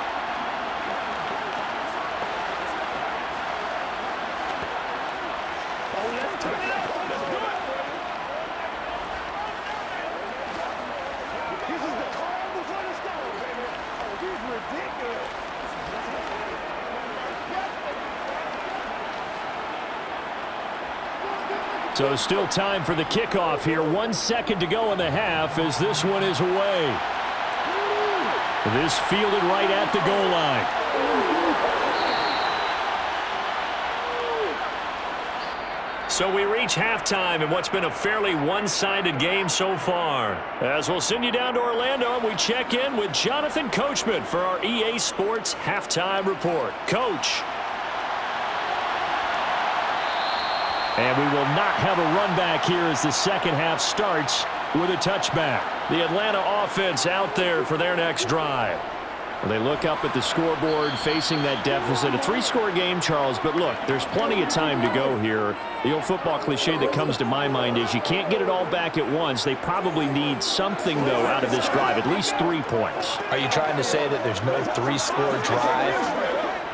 So still time for the kickoff here. 1 second to go in the half as this one is away. This fielded right at the goal line. So we reach halftime in what's been a fairly one-sided game so far. As we'll send you down to Orlando, and we check in with Jonathan Coachman for our EA Sports Halftime Report. Coach. And we will not have a run back here as the second half starts with a touchback. The Atlanta offense out there for their next drive. Well, they look up at the scoreboard facing that deficit. A three-score game, Charles, but look, there's plenty of time to go here. The old football cliche that comes to my mind is you can't get it all back at once. They probably need something, though, out of this drive, at least 3 points. Are you trying to say that there's no three-score drive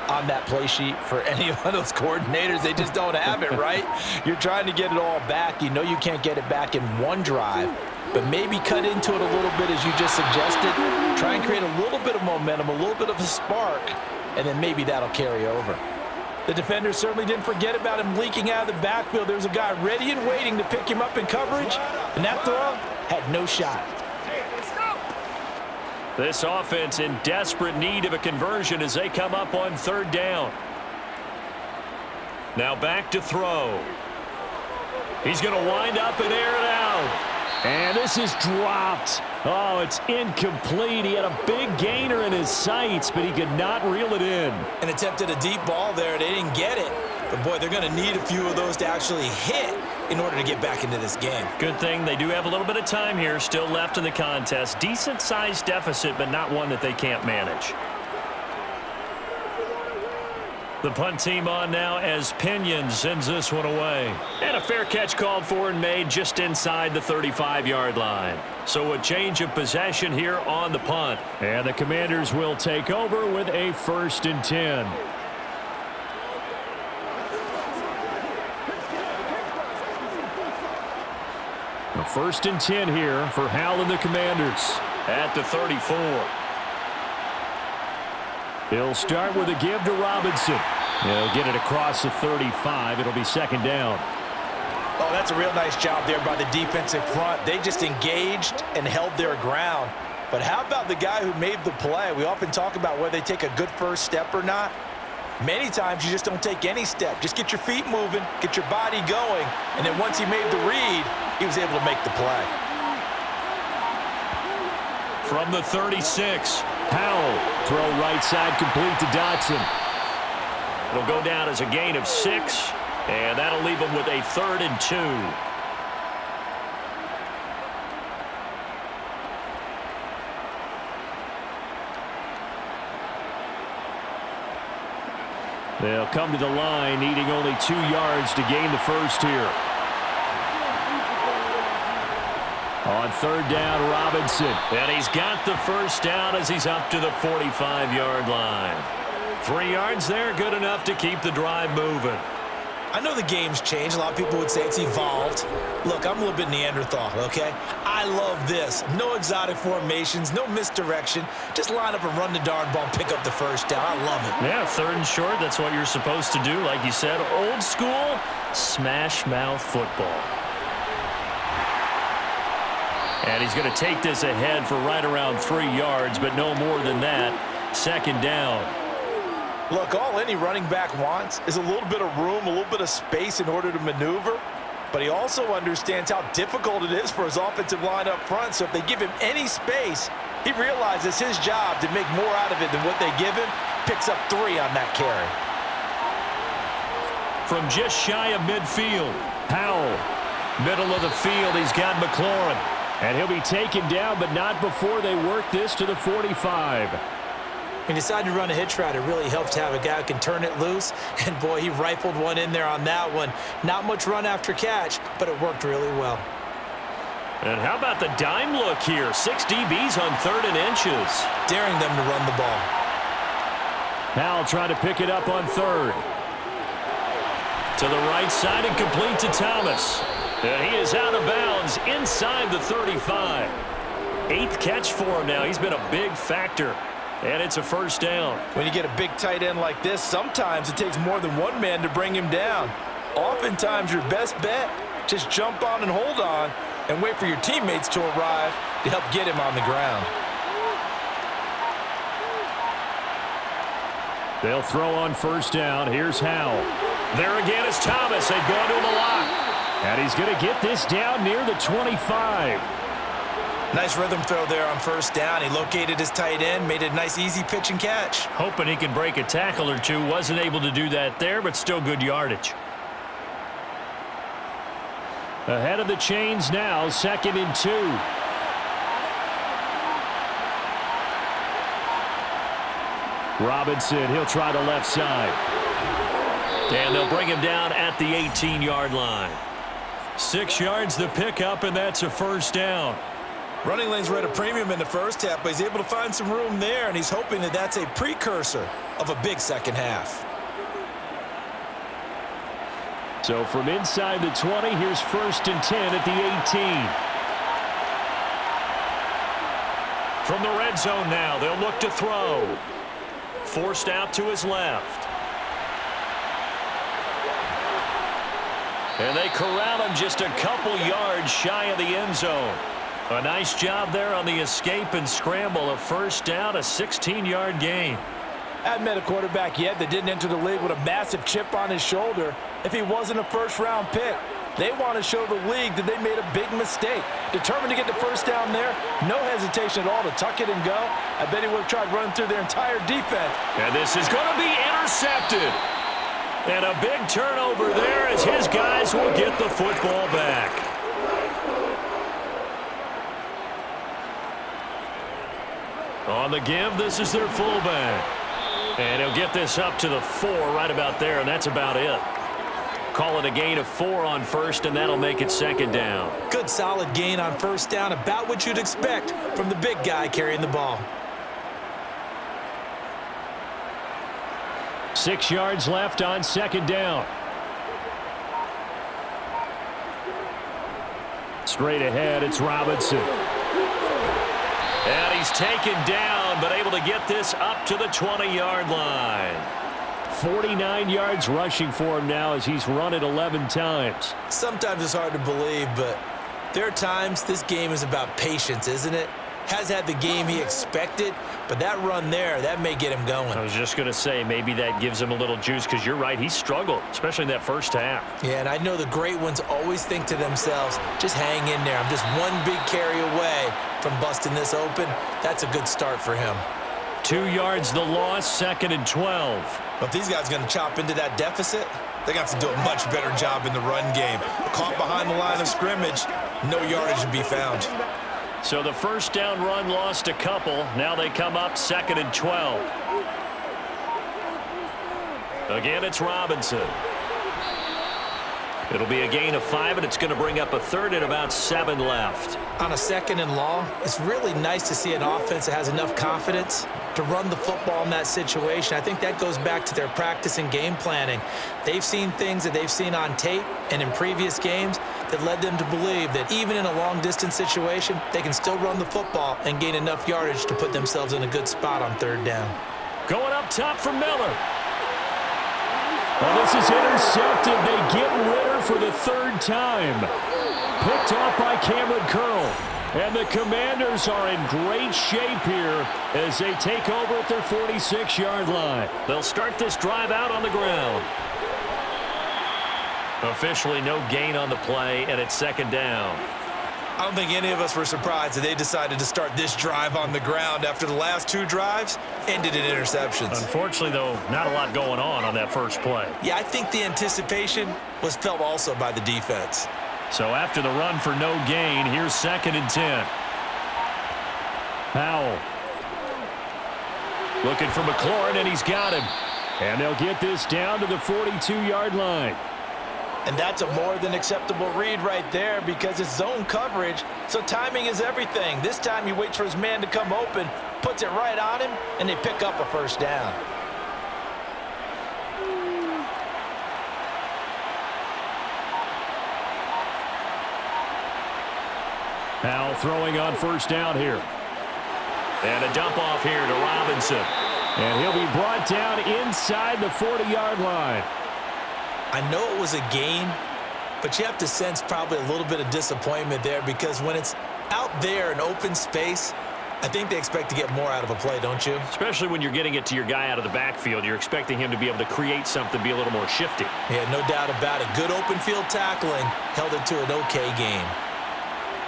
on that play sheet for any of those coordinators? They just don't have it, right? You're trying to get it all back. You know you can't get it back in one drive, but maybe cut into it a little bit as you just suggested. Try and create a little bit of momentum, a little bit of a spark, and then maybe that'll carry over. The defender certainly didn't forget about him leaking out of the backfield. There was a guy ready and waiting to pick him up in coverage, and that throw had no shot. This offense in desperate need of a conversion as they come up on third down. Now back to throw. He's going to wind up and air it out. And this is dropped. Oh, it's incomplete. He had a big gainer in his sights, but he could not reel it in. And attempted a deep ball there. They didn't get it. But, boy, they're going to need a few of those to actually hit in order to get back into this game. Good thing they do have a little bit of time here still left in the contest. Decent-sized deficit, but not one that they can't manage. The punt team on now as Pinion sends this one away. And a fair catch called for and made just inside the 35-yard line. So a change of possession here on the punt. And the Commanders will take over with a 1st and 10. A 1st and 10 here for Hal and the Commanders. At the 34. He'll start with a give to Robinson. He'll get it across the 35. It'll be 2nd down. Oh, that's a real nice job there by the defensive front. They just engaged and held their ground. But how about the guy who made the play? We often talk about whether they take a good first step or not. Many times you just don't take any step. Just get your feet moving, get your body going, and then once he made the read, he was able to make the play. From the 36. Howell, throw right side complete to Dotson. It'll go down as a gain of 6, and that'll leave them with a 3rd and 2. They'll come to the line, needing only 2 yards to gain the first here. On 3rd down, Robinson. And he's got the first down as he's up to the 45-yard line. 3 yards there, good enough to keep the drive moving. I know the game's changed. A lot of people would say it's evolved. Look, I'm a little bit Neanderthal, okay? I love this. No exotic formations, no misdirection. Just line up and run the darn ball and pick up the first down. I love it. Yeah, 3rd and short, that's what you're supposed to do. Like you said, old school, smash mouth football. And he's going to take this ahead for right around 3 yards, but no more than that. 2nd down. Look, all any running back wants is a little bit of room, a little bit of space in order to maneuver. But he also understands how difficult it is for his offensive line up front. So if they give him any space, he realizes his job to make more out of it than what they give him. Picks up 3 on that carry. From just shy of midfield, Powell. Middle of the field, he's got McLaurin. And he'll be taken down, but not before they work this to the 45. When you decide to run a hitch route, it really helps to have a guy who can turn it loose. And, boy, he rifled one in there on that one. Not much run after catch, but it worked really well. And how about the dime look here? 6 DBs on 3rd and inches. Daring them to run the ball. Powell trying to pick it up on 3rd. To the right side and complete to Thomas. And he is out of bounds inside the 35. 8th catch for him now. He's been a big factor. And it's a first down. When you get a big tight end like this, sometimes it takes more than one man to bring him down. Oftentimes, your best bet, just jump on and hold on and wait for your teammates to arrive to help get him on the ground. They'll throw on first down. Here's Howell. There again is Thomas. They've gone to him a lot. And he's going to get this down near the 25. Nice rhythm throw there on first down. He located his tight end, made a nice easy pitch and catch. Hoping he can break a tackle or two. Wasn't able to do that there, but still good yardage. Ahead of the chains now, 2nd and 2. Robinson, he'll try the left side. And they'll bring him down at the 18-yard line. 6 yards the pickup, and that's a first down. Running lanes were at a premium in the first half, but he's able to find some room there, and he's hoping that that's a precursor of a big second half. So from inside the 20, here's 1st and 10 at the 18. From the red zone now, they'll look to throw. Forced out to his left. And they corral him just a couple yards shy of the end zone. A nice job there on the escape and scramble. A first down, a 16-yard gain. I haven't met a quarterback yet that didn't enter the league with a massive chip on his shoulder if he wasn't a first-round pick. They want to show the league that they made a big mistake. Determined to get the first down there, no hesitation at all to tuck it and go. I bet he would have tried running through their entire defense. And this is going to be intercepted. And a big turnover there as his guys will get the football back. On the give, this is their fullback. And he'll get this up to the 4 right about there, and that's about it. Call it a gain of 4 on first, and that'll make it 2nd down. Good solid gain on first down, about what you'd expect from the big guy carrying the ball. 6 yards left on 2nd down. Straight ahead, it's Robinson. And he's taken down, but able to get this up to the 20-yard line. 49 yards rushing for him now as he's run it 11 times. Sometimes it's hard to believe, but there are times this game is about patience, isn't it? Has had the game he expected, but that run there, that may get him going. I was just going to say, maybe that gives him a little juice, because you're right, he struggled, especially in that first half. Yeah, and I know the great ones always think to themselves, just hang in there. I'm just one big carry away from busting this open. That's a good start for him. 2 yards the loss, 2nd and 12. But if these guys are going to chop into that deficit, they're going to have to do a much better job in the run game. Caught behind the line of scrimmage, no yardage to be found. So the first down run lost a couple. Now they come up 2nd and 12. Again, it's Robinson. It'll be a gain of 5, and it's going to bring up a 3rd and about 7 left. On a 2nd and long, it's really nice to see an offense that has enough confidence to run the football in that situation. I think that goes back to their practice and game planning. They've seen things that they've seen on tape and in previous games that led them to believe that even in a long-distance situation, they can still run the football and gain enough yardage to put themselves in a good spot on 3rd down. Going up top for Miller. Well, this is intercepted. They get Ritter for the 3rd time. Picked off by Cameron Curl. And the Commanders are in great shape here as they take over at their 46-yard line. They'll start this drive out on the ground. Officially no gain on the play, and it's 2nd down. I don't think any of us were surprised that they decided to start this drive on the ground after the last 2 drives ended in interceptions. Unfortunately, though, not a lot going on that first play. Yeah, I think the anticipation was felt also by the defense. So after the run for no gain, here's 2nd and 10. Powell. Looking for McLaurin, and he's got him. And they'll get this down to the 42-yard line. And that's a more than acceptable read right there because it's zone coverage, so timing is everything. This time he waits for his man to come open, puts it right on him, and they pick up a first down. Powell throwing on first down here. And a dump off here to Robinson. And he'll be brought down inside the 40-yard line. I know it was a gain, but you have to sense probably a little bit of disappointment there because when it's out there in open space, I think they expect to get more out of a play, don't you? Especially when you're getting it to your guy out of the backfield. You're expecting him to be able to create something, be a little more shifty. Yeah, no doubt about it. Good open field tackling held it to an okay game.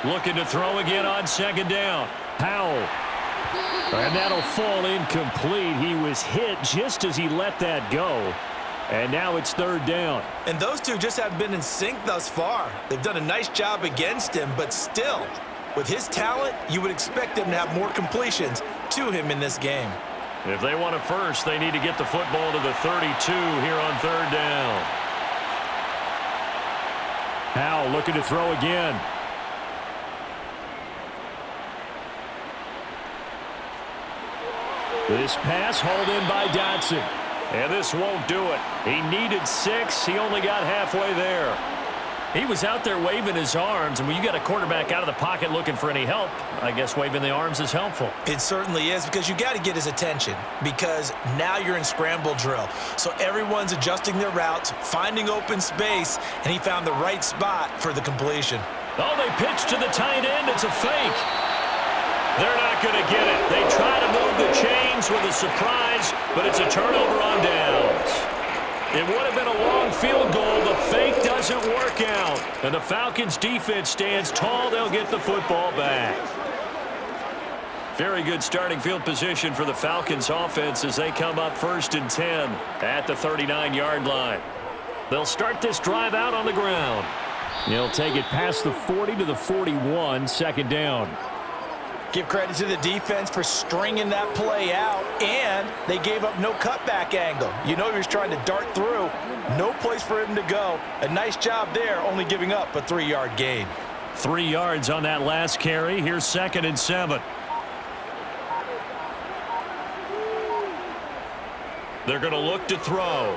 Looking to throw again on 2nd down. Powell. And that'll fall incomplete. He was hit just as he let that go. And now it's 3rd down. And those two just haven't been in sync thus far. They've done a nice job against him, but still, with his talent, you would expect them to have more completions to him in this game. If they want a first, they need to get the football to the 32 here on 3rd down. Powell looking to throw again. This pass hauled in by Dotson. And this won't do it. He needed 6. He only got halfway there. He was out there waving his arms, and when you got a quarterback out of the pocket looking for any help, I guess waving the arms is helpful. It certainly is because you got to get his attention because now you're in scramble drill. So everyone's adjusting their routes, finding open space, and he found the right spot for the completion. Oh, they pitch to the tight end. It's a fake. They're not going to get it. They try to move the chains with a surprise, but it's a turnover on downs. It would have been a long field goal. The fake doesn't work out. And the Falcons defense stands tall. They'll get the football back. Very good starting field position for the Falcons offense as they come up 1st and 10 at the 39-yard line. They'll start this drive out on the ground. He'll take it past the 40 to the 41, 2nd down. Give credit to the defense for stringing that play out, and they gave up no cutback angle. You know he was trying to dart through. No place for him to go. A nice job there, only giving up a 3-yard gain. 3 yards on that last carry. Here's 2nd and 7. They're going to look to throw.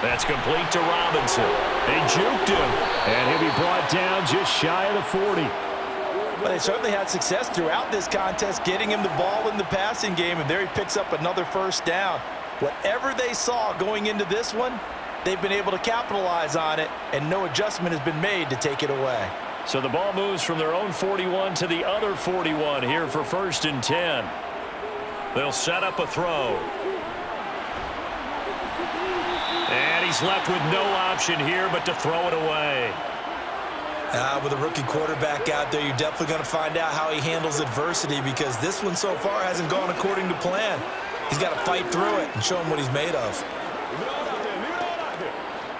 That's complete to Robinson. They juked him. And he'll be brought down just shy of the 40. But they certainly had success throughout this contest, getting him the ball in the passing game, and there he picks up another first down. Whatever they saw going into this one, they've been able to capitalize on it, and no adjustment has been made to take it away. So the ball moves from their own 41 to the other 41 here for 1st and 10. They'll set up a throw. And he's left with no option here but to throw it away. With a rookie quarterback out there, you're definitely going to find out how he handles adversity because this one so far hasn't gone according to plan. He's got to fight through it and show him what he's made of.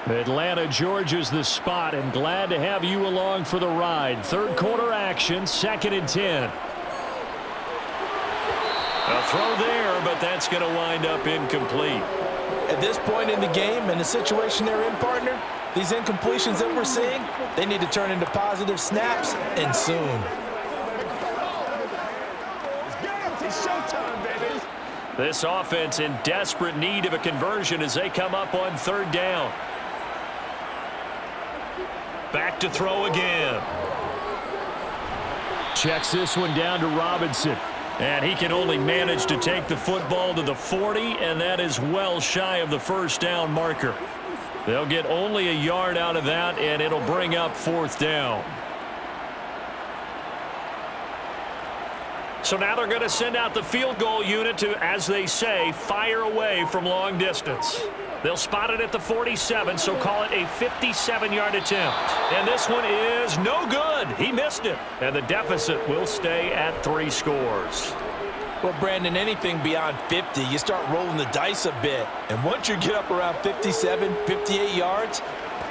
Atlanta, Georgia's the spot, and glad to have you along for the ride. 3rd quarter action, 2nd and 10. A throw there, but that's going to wind up incomplete. At this point in the game and the situation they're in, partner, these incompletions that we're seeing, they need to turn into positive snaps, and soon. It's showtime, baby. This offense in desperate need of a conversion as they come up on 3rd down. Back to throw again. Checks this one down to Robinson. And he can only manage to take the football to the 40, and that is well shy of the first down marker. They'll get only a yard out of that, and it'll bring up 4th down. So now they're going to send out the field goal unit to, as they say, fire away from long distance. They'll spot it at the 47, so call it a 57-yard attempt. And this one is no good. He missed it. And the deficit will stay at 3 scores. Well, Brandon, anything beyond 50, you start rolling the dice a bit. And once you get up around 57, 58 yards,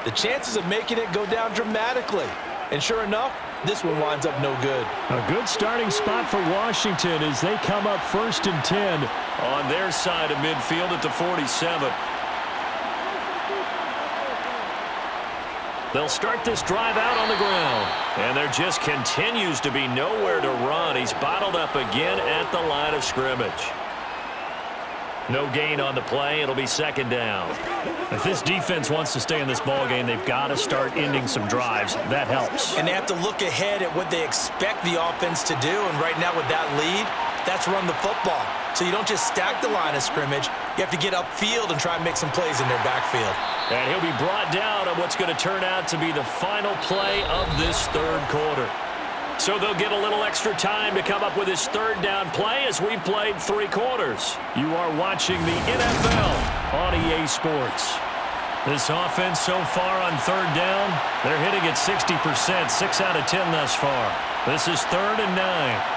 the chances of making it go down dramatically. And sure enough, this one winds up no good. A good starting spot for Washington as they come up 1st and 10. On their side of midfield at the 47. They'll start this drive out on the ground. And there just continues to be nowhere to run. He's bottled up again at the line of scrimmage. No gain on the play. It'll be 2nd down. If this defense wants to stay in this ballgame, they've got to start ending some drives. That helps. And they have to look ahead at what they expect the offense to do. And right now with that lead, that's run the football. So you don't just stack the line of scrimmage. You have to get upfield and try and make some plays in their backfield. And he'll be brought down on what's going to turn out to be the final play of this 3rd quarter. So they'll get a little extra time to come up with his 3rd down play as we've played 3 quarters. You are watching the NFL on EA Sports. This offense so far on 3rd down, they're hitting at 60%, 6 out of 10 thus far. This is 3rd and 9.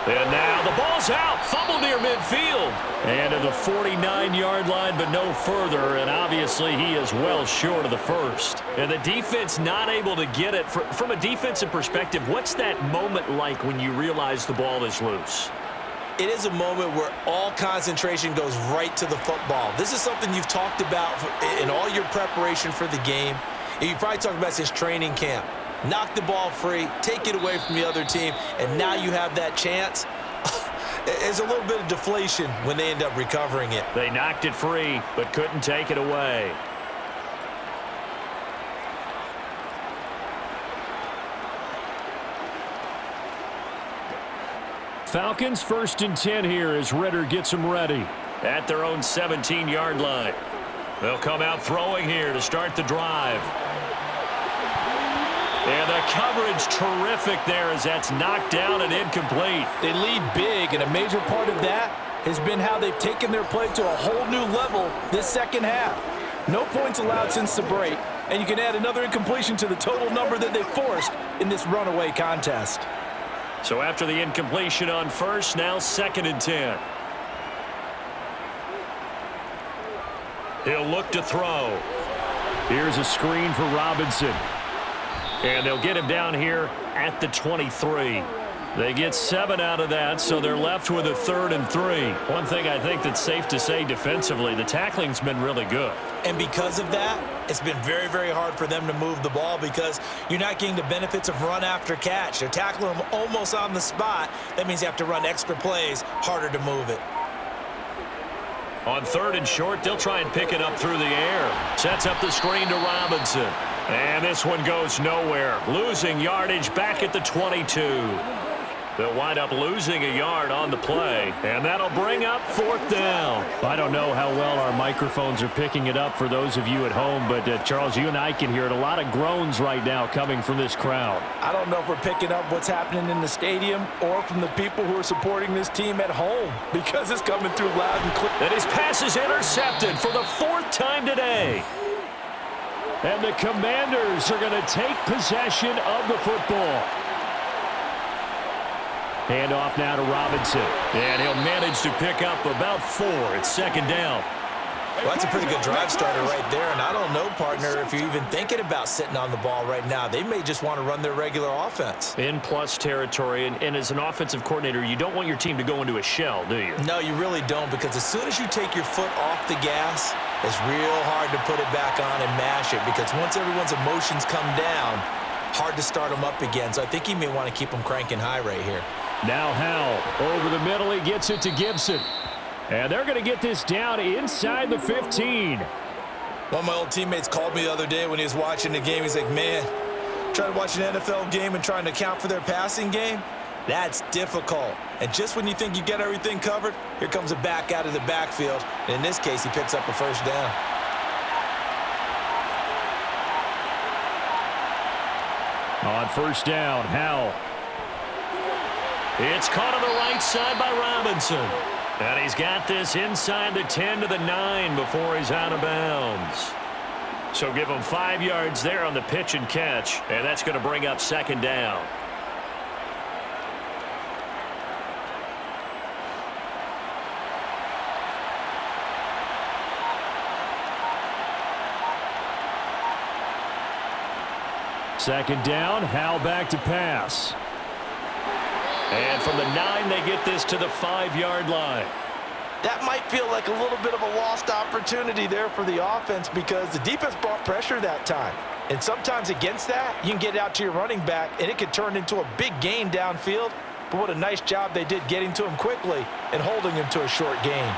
And now the ball's out. Fumble near midfield. And to the 49-yard line, but no further. And obviously he is well short of the 1st. And the defense not able to get it. From a defensive perspective, what's that moment like when you realize the ball is loose? It is a moment where all concentration goes right to the football. This is something you've talked about in all your preparation for the game. And you probably talked about since training camp. Knock the ball free, take it away from the other team, and now you have that chance. There's a little bit of deflation when they end up recovering it. They knocked it free, but couldn't take it away. Falcons 1st and 10 here as Ritter gets them ready. At their own 17-yard line. They'll come out throwing here to start the drive. And the coverage terrific there as that's knocked down and incomplete. They lead big, and a major part of that has been how they've taken their play to a whole new level this 2nd half. No points allowed since the break, and you can add another incompletion to the total number that they forced in this runaway contest. So after the incompletion on 1st, now 2nd and 10. He'll look to throw. Here's a screen for Robinson. And they'll get him down here at the 23. They get 7 out of that, so they're left with a 3rd and 3. One thing I think that's safe to say defensively, the tackling's been really good. And because of that, it's been very, very hard for them to move the ball because you're not getting the benefits of run after catch. They're tackling them almost on the spot. That means you have to run extra plays, harder to move it. On 3rd and short, they'll try and pick it up through the air. Sets up the screen to Robinson. And this one goes nowhere. Losing yardage back at the 22. They'll wind up losing a yard on the play. And that'll bring up 4th down. I don't know how well our microphones are picking it up for those of you at home, but Charles, you and I can hear it. A lot of groans right now coming from this crowd. I don't know if we're picking up what's happening in the stadium or from the people who are supporting this team at home because it's coming through loud and clear. And his pass is intercepted for the 4th time today. And the Commanders are going to take possession of the football. Hand off now to Robinson. And he'll manage to pick up about 4. It's 2nd down. Well, that's a pretty good drive starter right there. And I don't know, partner, if you're even thinking about sitting on the ball right now. They may just want to run their regular offense. In plus territory. And as an offensive coordinator, you don't want your team to go into a shell, do you? No, you really don't, because as soon as you take your foot off the gas, it's real hard to put it back on and mash it, because once everyone's emotions come down, hard to start them up again. So I think he may want to keep them cranking high right here. Now Howell over the middle. He gets it to Gibson. And they're going to get this down inside the 15. One of my old teammates called me the other day when he was watching the game. He's like, man, trying to watch an NFL game and trying to account for their passing game, that's difficult. And just when you think you get everything covered, here comes a back out of the backfield. And in this case, he picks up a 1st down. On 1st down, Howell. It's caught on the right side by Robinson. And he's got this inside the 10 to the 9 before he's out of bounds. So give him 5 yards there on the pitch and catch, and that's going to bring up second down. Second down, Howell back to pass. And from the 9, they get this to the 5-yard line. That might feel like a little bit of a lost opportunity there for the offense because the defense brought pressure that time. And sometimes against that, you can get out to your running back, and it can turn into a big gain downfield. But what a nice job they did getting to him quickly and holding him to a short gain.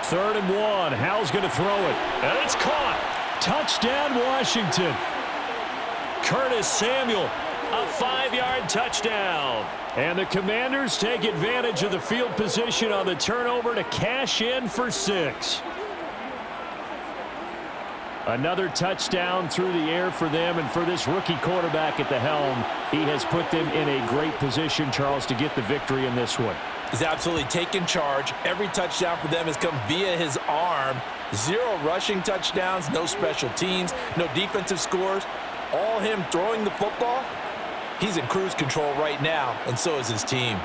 3rd and 1. Howell's going to throw it. And it's caught. Touchdown, Washington. Curtis Samuel, a 5-yard touchdown. And the Commanders take advantage of the field position on the turnover to cash in for 6. Another touchdown through the air for them, and for this rookie quarterback at the helm, he has put them in a great position, Charles, to get the victory in this one. He's absolutely taken charge. Every touchdown for them has come via his arm. 0 rushing touchdowns, no special teams, no defensive scores. All him throwing the football. He's in cruise control right now, and so is his team.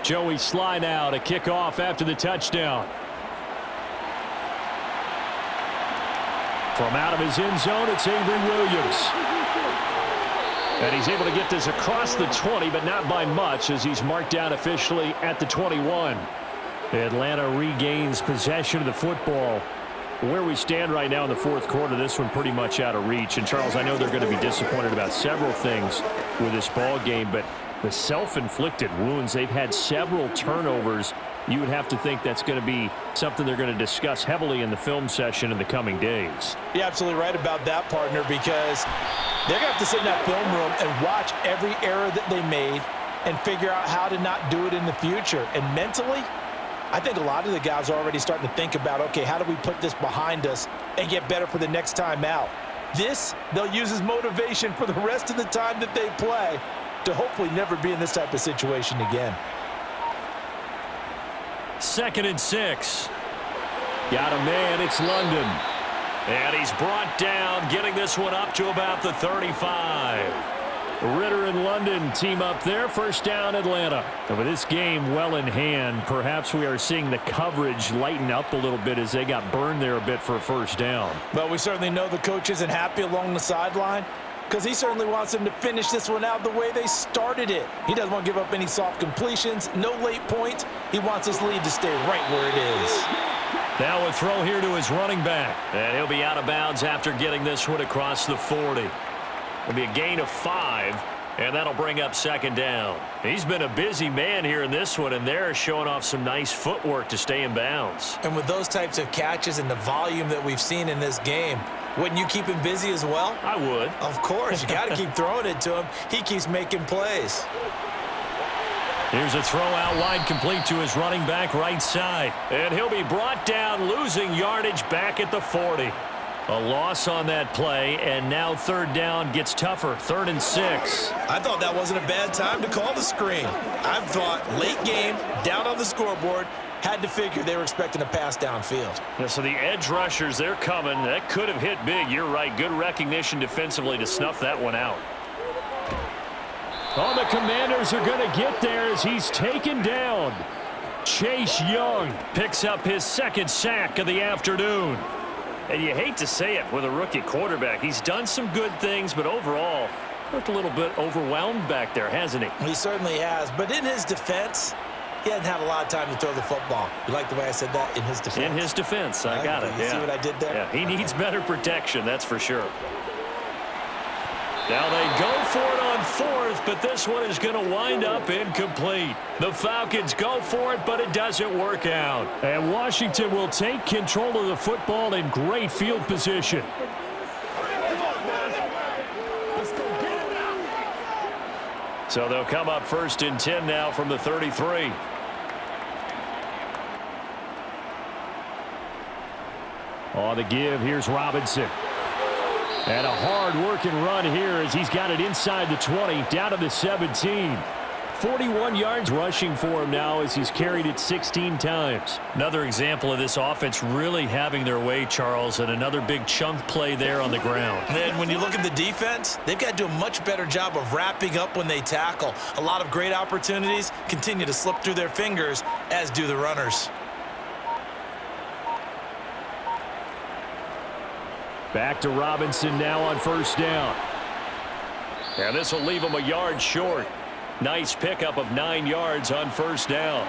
Joey slide out, a kickoff after the touchdown. From out of his end zone, it's Avery Williams. And he's able to get this across the 20, but not by much, as he's marked down officially at the 21. Atlanta regains possession of the football. Where we stand right now in the 4th quarter, this one pretty much out of reach. And, Charles, I know they're going to be disappointed about several things with this ball game, but the self-inflicted wounds, they've had several turnovers. You would have to think that's going to be something they're going to discuss heavily in the film session in the coming days. You're absolutely right about that, partner, because they're going to have to sit in that film room and watch every error that they made and figure out how to not do it in the future. And mentally, I think a lot of the guys are already starting to think about, okay, how do we put this behind us and get better for the next time out? This, they'll use as motivation for the rest of the time that they play to hopefully never be in this type of situation again. 2nd and 6. Got a man, it's London. And he's brought down, getting this one up to about the 35. Ritter and London team up there. 1st down, Atlanta. And with this game well in hand, perhaps we are seeing the coverage lighten up a little bit as they got burned there a bit for a 1st down. But we certainly know the coach isn't happy along the sideline, because he certainly wants them to finish this one out the way they started it. He doesn't want to give up any soft completions, no late points. He wants his lead to stay right where it is. Now a throw here to his running back. And he'll be out of bounds after getting this one across the 40. It'll be a gain of 5, and that'll bring up 2nd down. He's been a busy man here in this one, and they're showing off some nice footwork to stay in bounds. And with those types of catches and the volume that we've seen in this game, wouldn't you keep him busy as well? I would. Of course. You got to keep throwing it to him. He keeps making plays. Here's a throw out wide, complete to his running back right side. And he'll be brought down, losing yardage back at the 40. A loss on that play, and now 3rd down gets tougher. 3rd and 6. I thought that wasn't a bad time to call the screen. I thought late game, down on the scoreboard, had to figure they were expecting a pass downfield. Yeah, so the edge rushers, they're coming. That could have hit big. You're right. Good recognition defensively to snuff that one out. Oh, the Commanders are going to get there as he's taken down. Chase Young picks up his 2nd sack of the afternoon. And you hate to say it with a rookie quarterback. He's done some good things, but overall, looked a little bit overwhelmed back there, hasn't he? He certainly has. But in his defense, he hadn't had a lot of time to throw the football. You like the way I said that? In his defense? In his defense. I got it. You see what I did there? Yeah, he needs better protection, that's for sure. Now they go for it on fourth, but this one is going to wind up incomplete. The Falcons go for it, but it doesn't work out. And Washington will take control of the football in great field position. So they'll come up 1st and 10 now from the 33. On the give, here's Robinson. And a hard-working run here as he's got it inside the 20, down to the 17. 41 yards rushing for him now as he's carried it 16 times. Another example of this offense really having their way, Charles, and another big chunk play there on the ground. And when you look at the defense, they've got to do a much better job of wrapping up when they tackle. A lot of great opportunities continue to slip through their fingers, as do the runners. Back to Robinson now on 1st down. And this will leave him a yard short. Nice pickup of 9 yards on 1st down.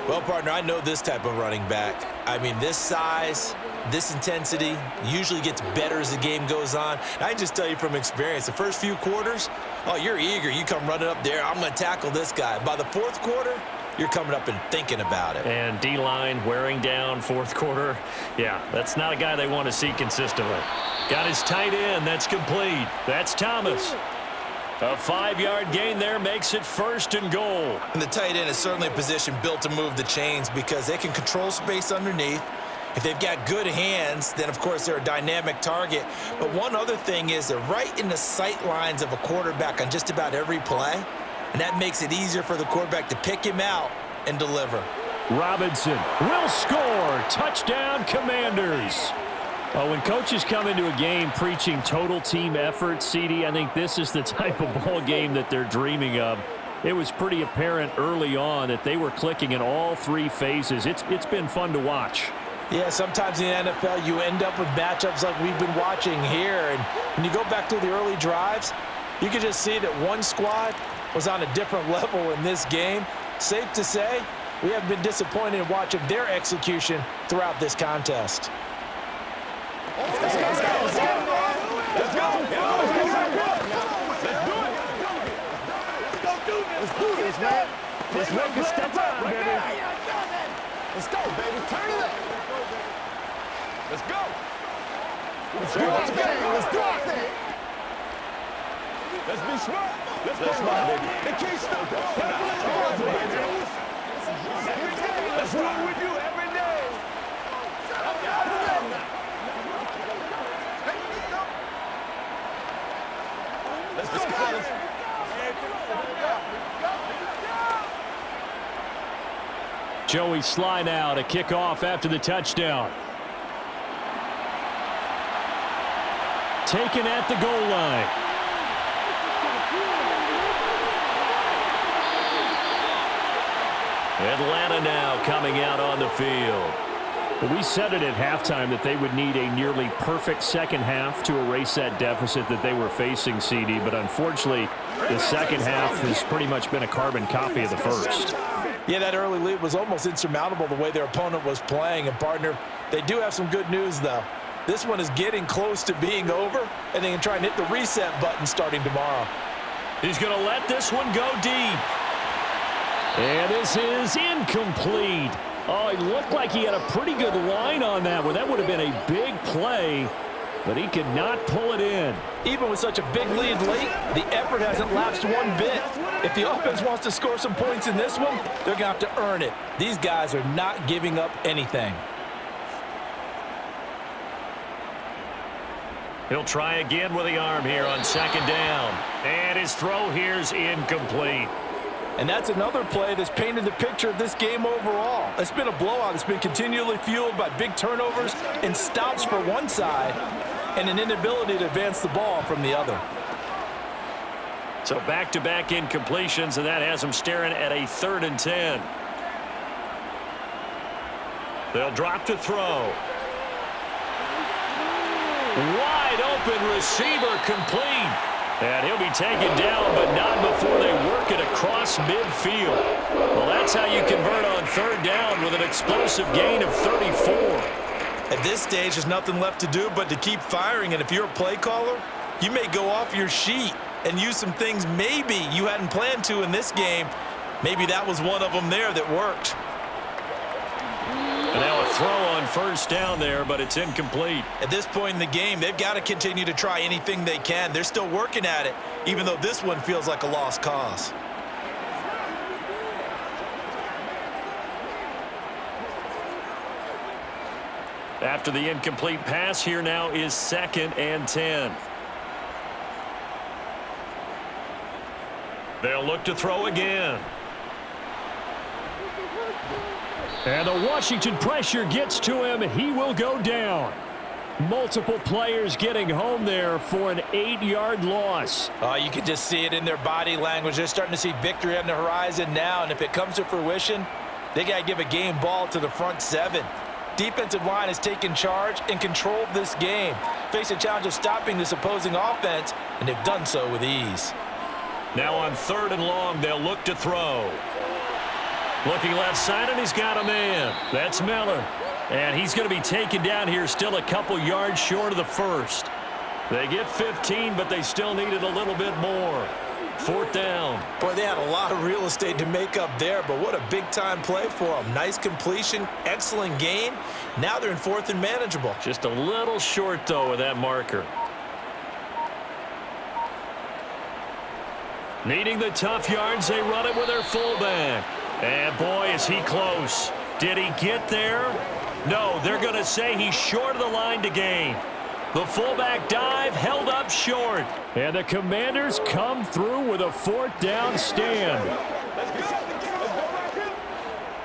Well, partner, I know this type of running back. I mean, this size, this intensity usually gets better as the game goes on. And I can just tell you from experience, the first few quarters, oh, you're eager. You come running up there, I'm going to tackle this guy. By the 4th quarter, you're coming up and thinking about it. And D-line wearing down 4th quarter. Yeah, that's not a guy they want to see consistently. Got his tight end. That's complete. That's Thomas. A 5-yard gain there makes it 1st and goal. And the tight end is certainly a position built to move the chains because they can control space underneath. If they've got good hands, then, of course, they're a dynamic target. But one other thing is they're right in the sight lines of a quarterback on just about every play. And that makes it easier for the quarterback to pick him out and deliver. Robinson will score. Touchdown, Commanders. When coaches come into a game preaching total team effort, CD, I think this is the type of ball game that they're dreaming of. It was pretty apparent early on that they were clicking in all 3 phases. It's been fun to watch. Yeah, sometimes in the NFL you end up with matchups like we've been watching here. And when you go back to the early drives, you can just see that one squad was on a different level in this game. Safe to say, we have been disappointed in watching their execution throughout this contest. Let's go. Let's do this, man. Let's make it step up, baby. Let's go, baby. Turn it up. Let's go. Let's do our thing. Let's do our thing. Let's be smart. Let's smart, baby. They can't stop us. Let's run with you every day. Let's go, fellas. Joey Sly now to kick off after the touchdown. Taken at the goal line. Atlanta now coming out on the field. We said it at halftime that they would need a nearly perfect second half to erase that deficit that they were facing, CD, but unfortunately the second half has pretty much been a carbon copy of the first. Yeah, that early lead was almost insurmountable the way their opponent was playing. And, partner, they do have some good news, though. This one is getting close to being over, and they can try and hit the reset button starting tomorrow. He's going to let this one go deep. And this is incomplete. Oh, it looked like he had a pretty good line on that one. That would have been a big play, but he could not pull it in. Even with such a big lead late, the effort hasn't lapsed one bit. If the offense wants to score some points in this one, they're going to have to earn it. These guys are not giving up anything. He'll try again with the arm here on 2nd down. And his throw here's incomplete. And that's another play that's painted the picture of this game overall. It's been a blowout. It's been continually fueled by big turnovers and stops for one side and an inability to advance the ball from the other. So back-to-back incompletions, and that has them staring at a 3rd and 10. They'll drop to throw. Wide open receiver complete. And he'll be taken down, but not before they work it across midfield. Well, that's how you convert on 3rd down with an explosive gain of 34. At this stage, there's nothing left to do but to keep firing. And if you're a play caller, You may go off your sheet and use some things maybe you hadn't planned to in this game. Maybe that was one of them there that worked. And now a throw on first down there, but it's incomplete. At this point in the game, they've got to continue to try anything they can. They're still working at it, even though this one feels like a lost cause. After the incomplete pass, here now is 2nd and 10. They'll look to throw again. And the Washington pressure gets to him. He will go down. Multiple players getting home there for an 8-yard loss. You can just see it in their body language. They're starting to see victory on the horizon now, and if it comes to fruition, they got to give a game ball to the front 7. Defensive line has taken charge and controlled this game. Face a challenge of stopping this opposing offense, and they've done so with ease. Now on 3rd and long, they'll look to throw. Looking left side, and he's got a man. That's Miller. And he's going to be taken down here, still a couple yards short of the first. They get 15, but they still needed a little bit more. 4th down. Boy, they had a lot of real estate to make up there, but what a big-time play for them. Nice completion, excellent gain. Now they're in 4th and manageable. Just a little short, though, with that marker. Needing the tough yards, they run it with their fullback. And, boy, is he close. Did he get there? No, they're going to say he's short of the line to gain. The fullback dive held up short. And the Commanders come through with a 4th down stand.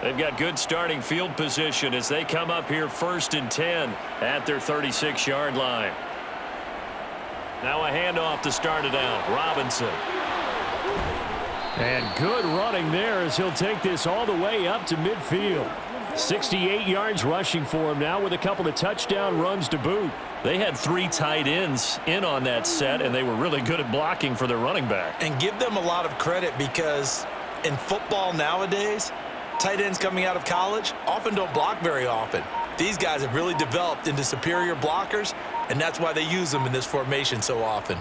They've got good starting field position as they come up here 1st and 10 at their 36-yard line. Now a handoff to start it out. Robinson. And good running there as he'll take this all the way up to midfield. 68 yards rushing for him now with a couple of touchdown runs to boot. They had 3 tight ends in on that set, and they were really good at blocking for their running back. And give them a lot of credit because in football nowadays, tight ends coming out of college often don't block very often. These guys have really developed into superior blockers, and that's why they use them in this formation so often.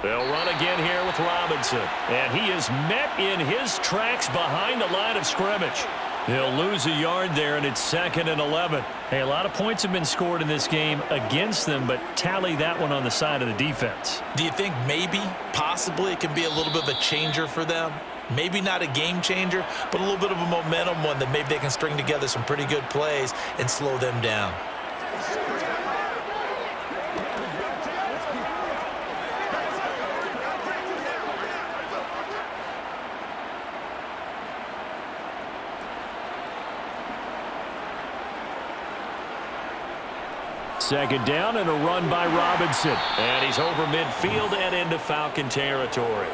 They'll run again here with Robinson. And he is met in his tracks behind the line of scrimmage. He'll lose a yard there, and it's 2nd and 11. Hey, a lot of points have been scored in this game against them, but tally that one on the side of the defense. Do you think maybe, possibly, it can be a little bit of a changer for them? Maybe not a game changer, but a little bit of a momentum one that maybe they can string together some pretty good plays and slow them down. Second down and a run by Robinson. And he's over midfield and into Falcon territory.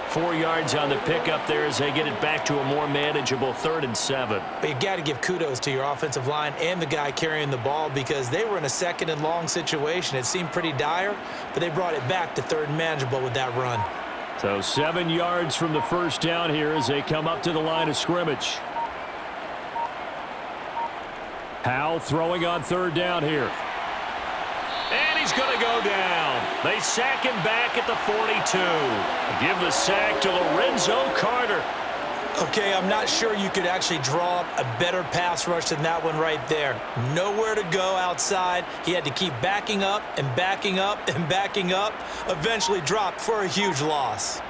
4 yards on the pickup there as they get it back to a more manageable 3rd and 7. But you've got to give kudos to your offensive line and the guy carrying the ball because they were in a 2nd and long situation. It seemed pretty dire, but they brought it back to 3rd and manageable with that run. So 7 yards from the first down here as they come up to the line of scrimmage. Howell throwing on 3rd down here. And he's going to go down. They sack him back at the 42. Give the sack to Lorenzo Carter. Okay, I'm not sure you could actually draw up a better pass rush than that one right there. Nowhere to go outside. He had to keep backing up and backing up and backing up. Eventually dropped for a huge loss.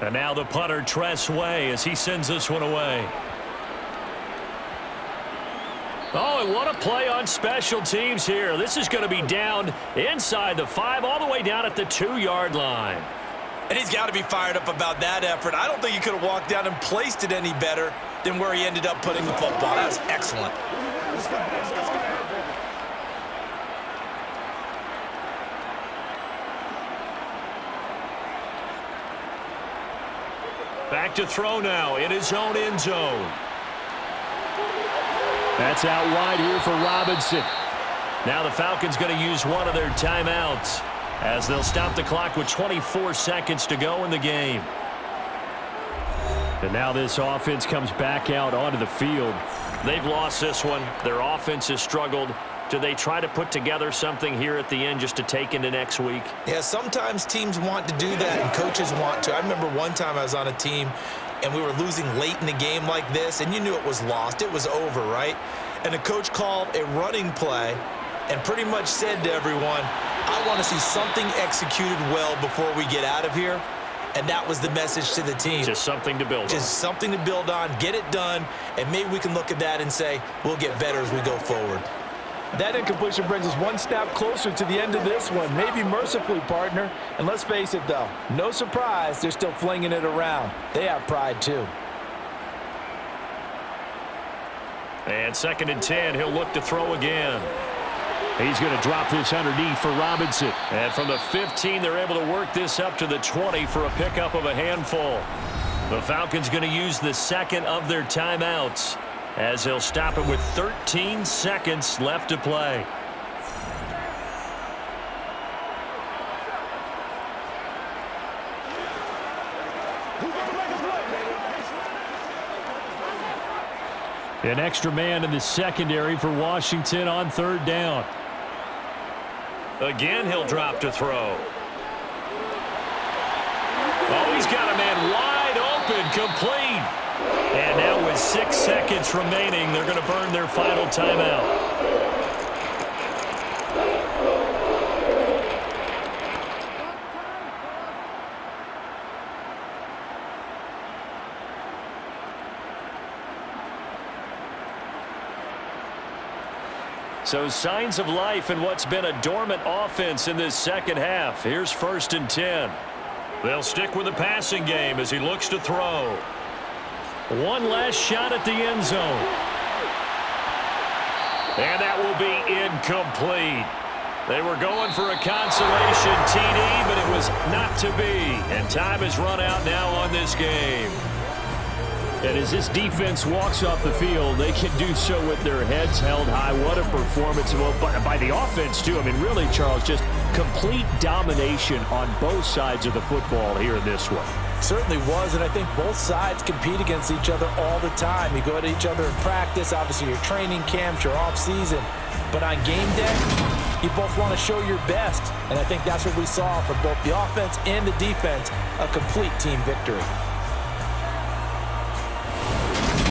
And now the punter, Tress Way, as he sends this one away. Oh, and what a play on special teams here. This is going to be down inside the 5, all the way down at the 2-yard line. And he's got to be fired up about that effort. I don't think he could have walked down and placed it any better than where he ended up putting the football. That was excellent. Back to throw now in his own end zone. That's out wide here for Robinson. Now the Falcons going to use one of their timeouts as they'll stop the clock with 24 seconds to go in the game. And now this offense comes back out onto the field. They've lost this one. Their offense has struggled. Do they try to put together something here at the end just to take into next week? Yeah, sometimes teams want to do that and coaches want to. I remember one time I was on a team and we were losing late in the game like this, and you knew it was lost. It was over, right? And the coach called a running play and pretty much said to everyone, I want to see something executed well before we get out of here. And that was the message to the team. Just something to build on. Just something to build on, get it done, and maybe we can look at that and say, we'll get better as we go forward. That incompletion brings us one step closer to the end of this one. Maybe mercifully, partner. And let's face it, though, no surprise, they're still flinging it around. They have pride, too. And 2nd and 10, he'll look to throw again. He's going to drop this underneath for Robinson. And from the 15, they're able to work this up to the 20 for a pickup of a handful. The Falcons going to use the second of their timeouts as they'll stop it with 13 seconds left to play. An extra man in the secondary for Washington on 3rd down. Again, he'll drop to throw. Oh, he's got a man wide open, complete. And now with 6 seconds remaining, they're going to burn their final timeout. So signs of life in what's been a dormant offense in this second half. Here's 1st and 10. They'll stick with the passing game as he looks to throw. One last shot at the end zone. And that will be incomplete. They were going for a consolation TD, but it was not to be. And time has run out now on this game. And as this defense walks off the field, they can do so with their heads held high. What a performance by the offense, too. I mean, really, Charles, just complete domination on both sides of the football here in this one. Certainly was, and I think both sides compete against each other all the time. You go at each other in practice, obviously your training camps, your off-season. But on game day, you both want to show your best. And I think that's what we saw from both the offense and the defense, a complete team victory.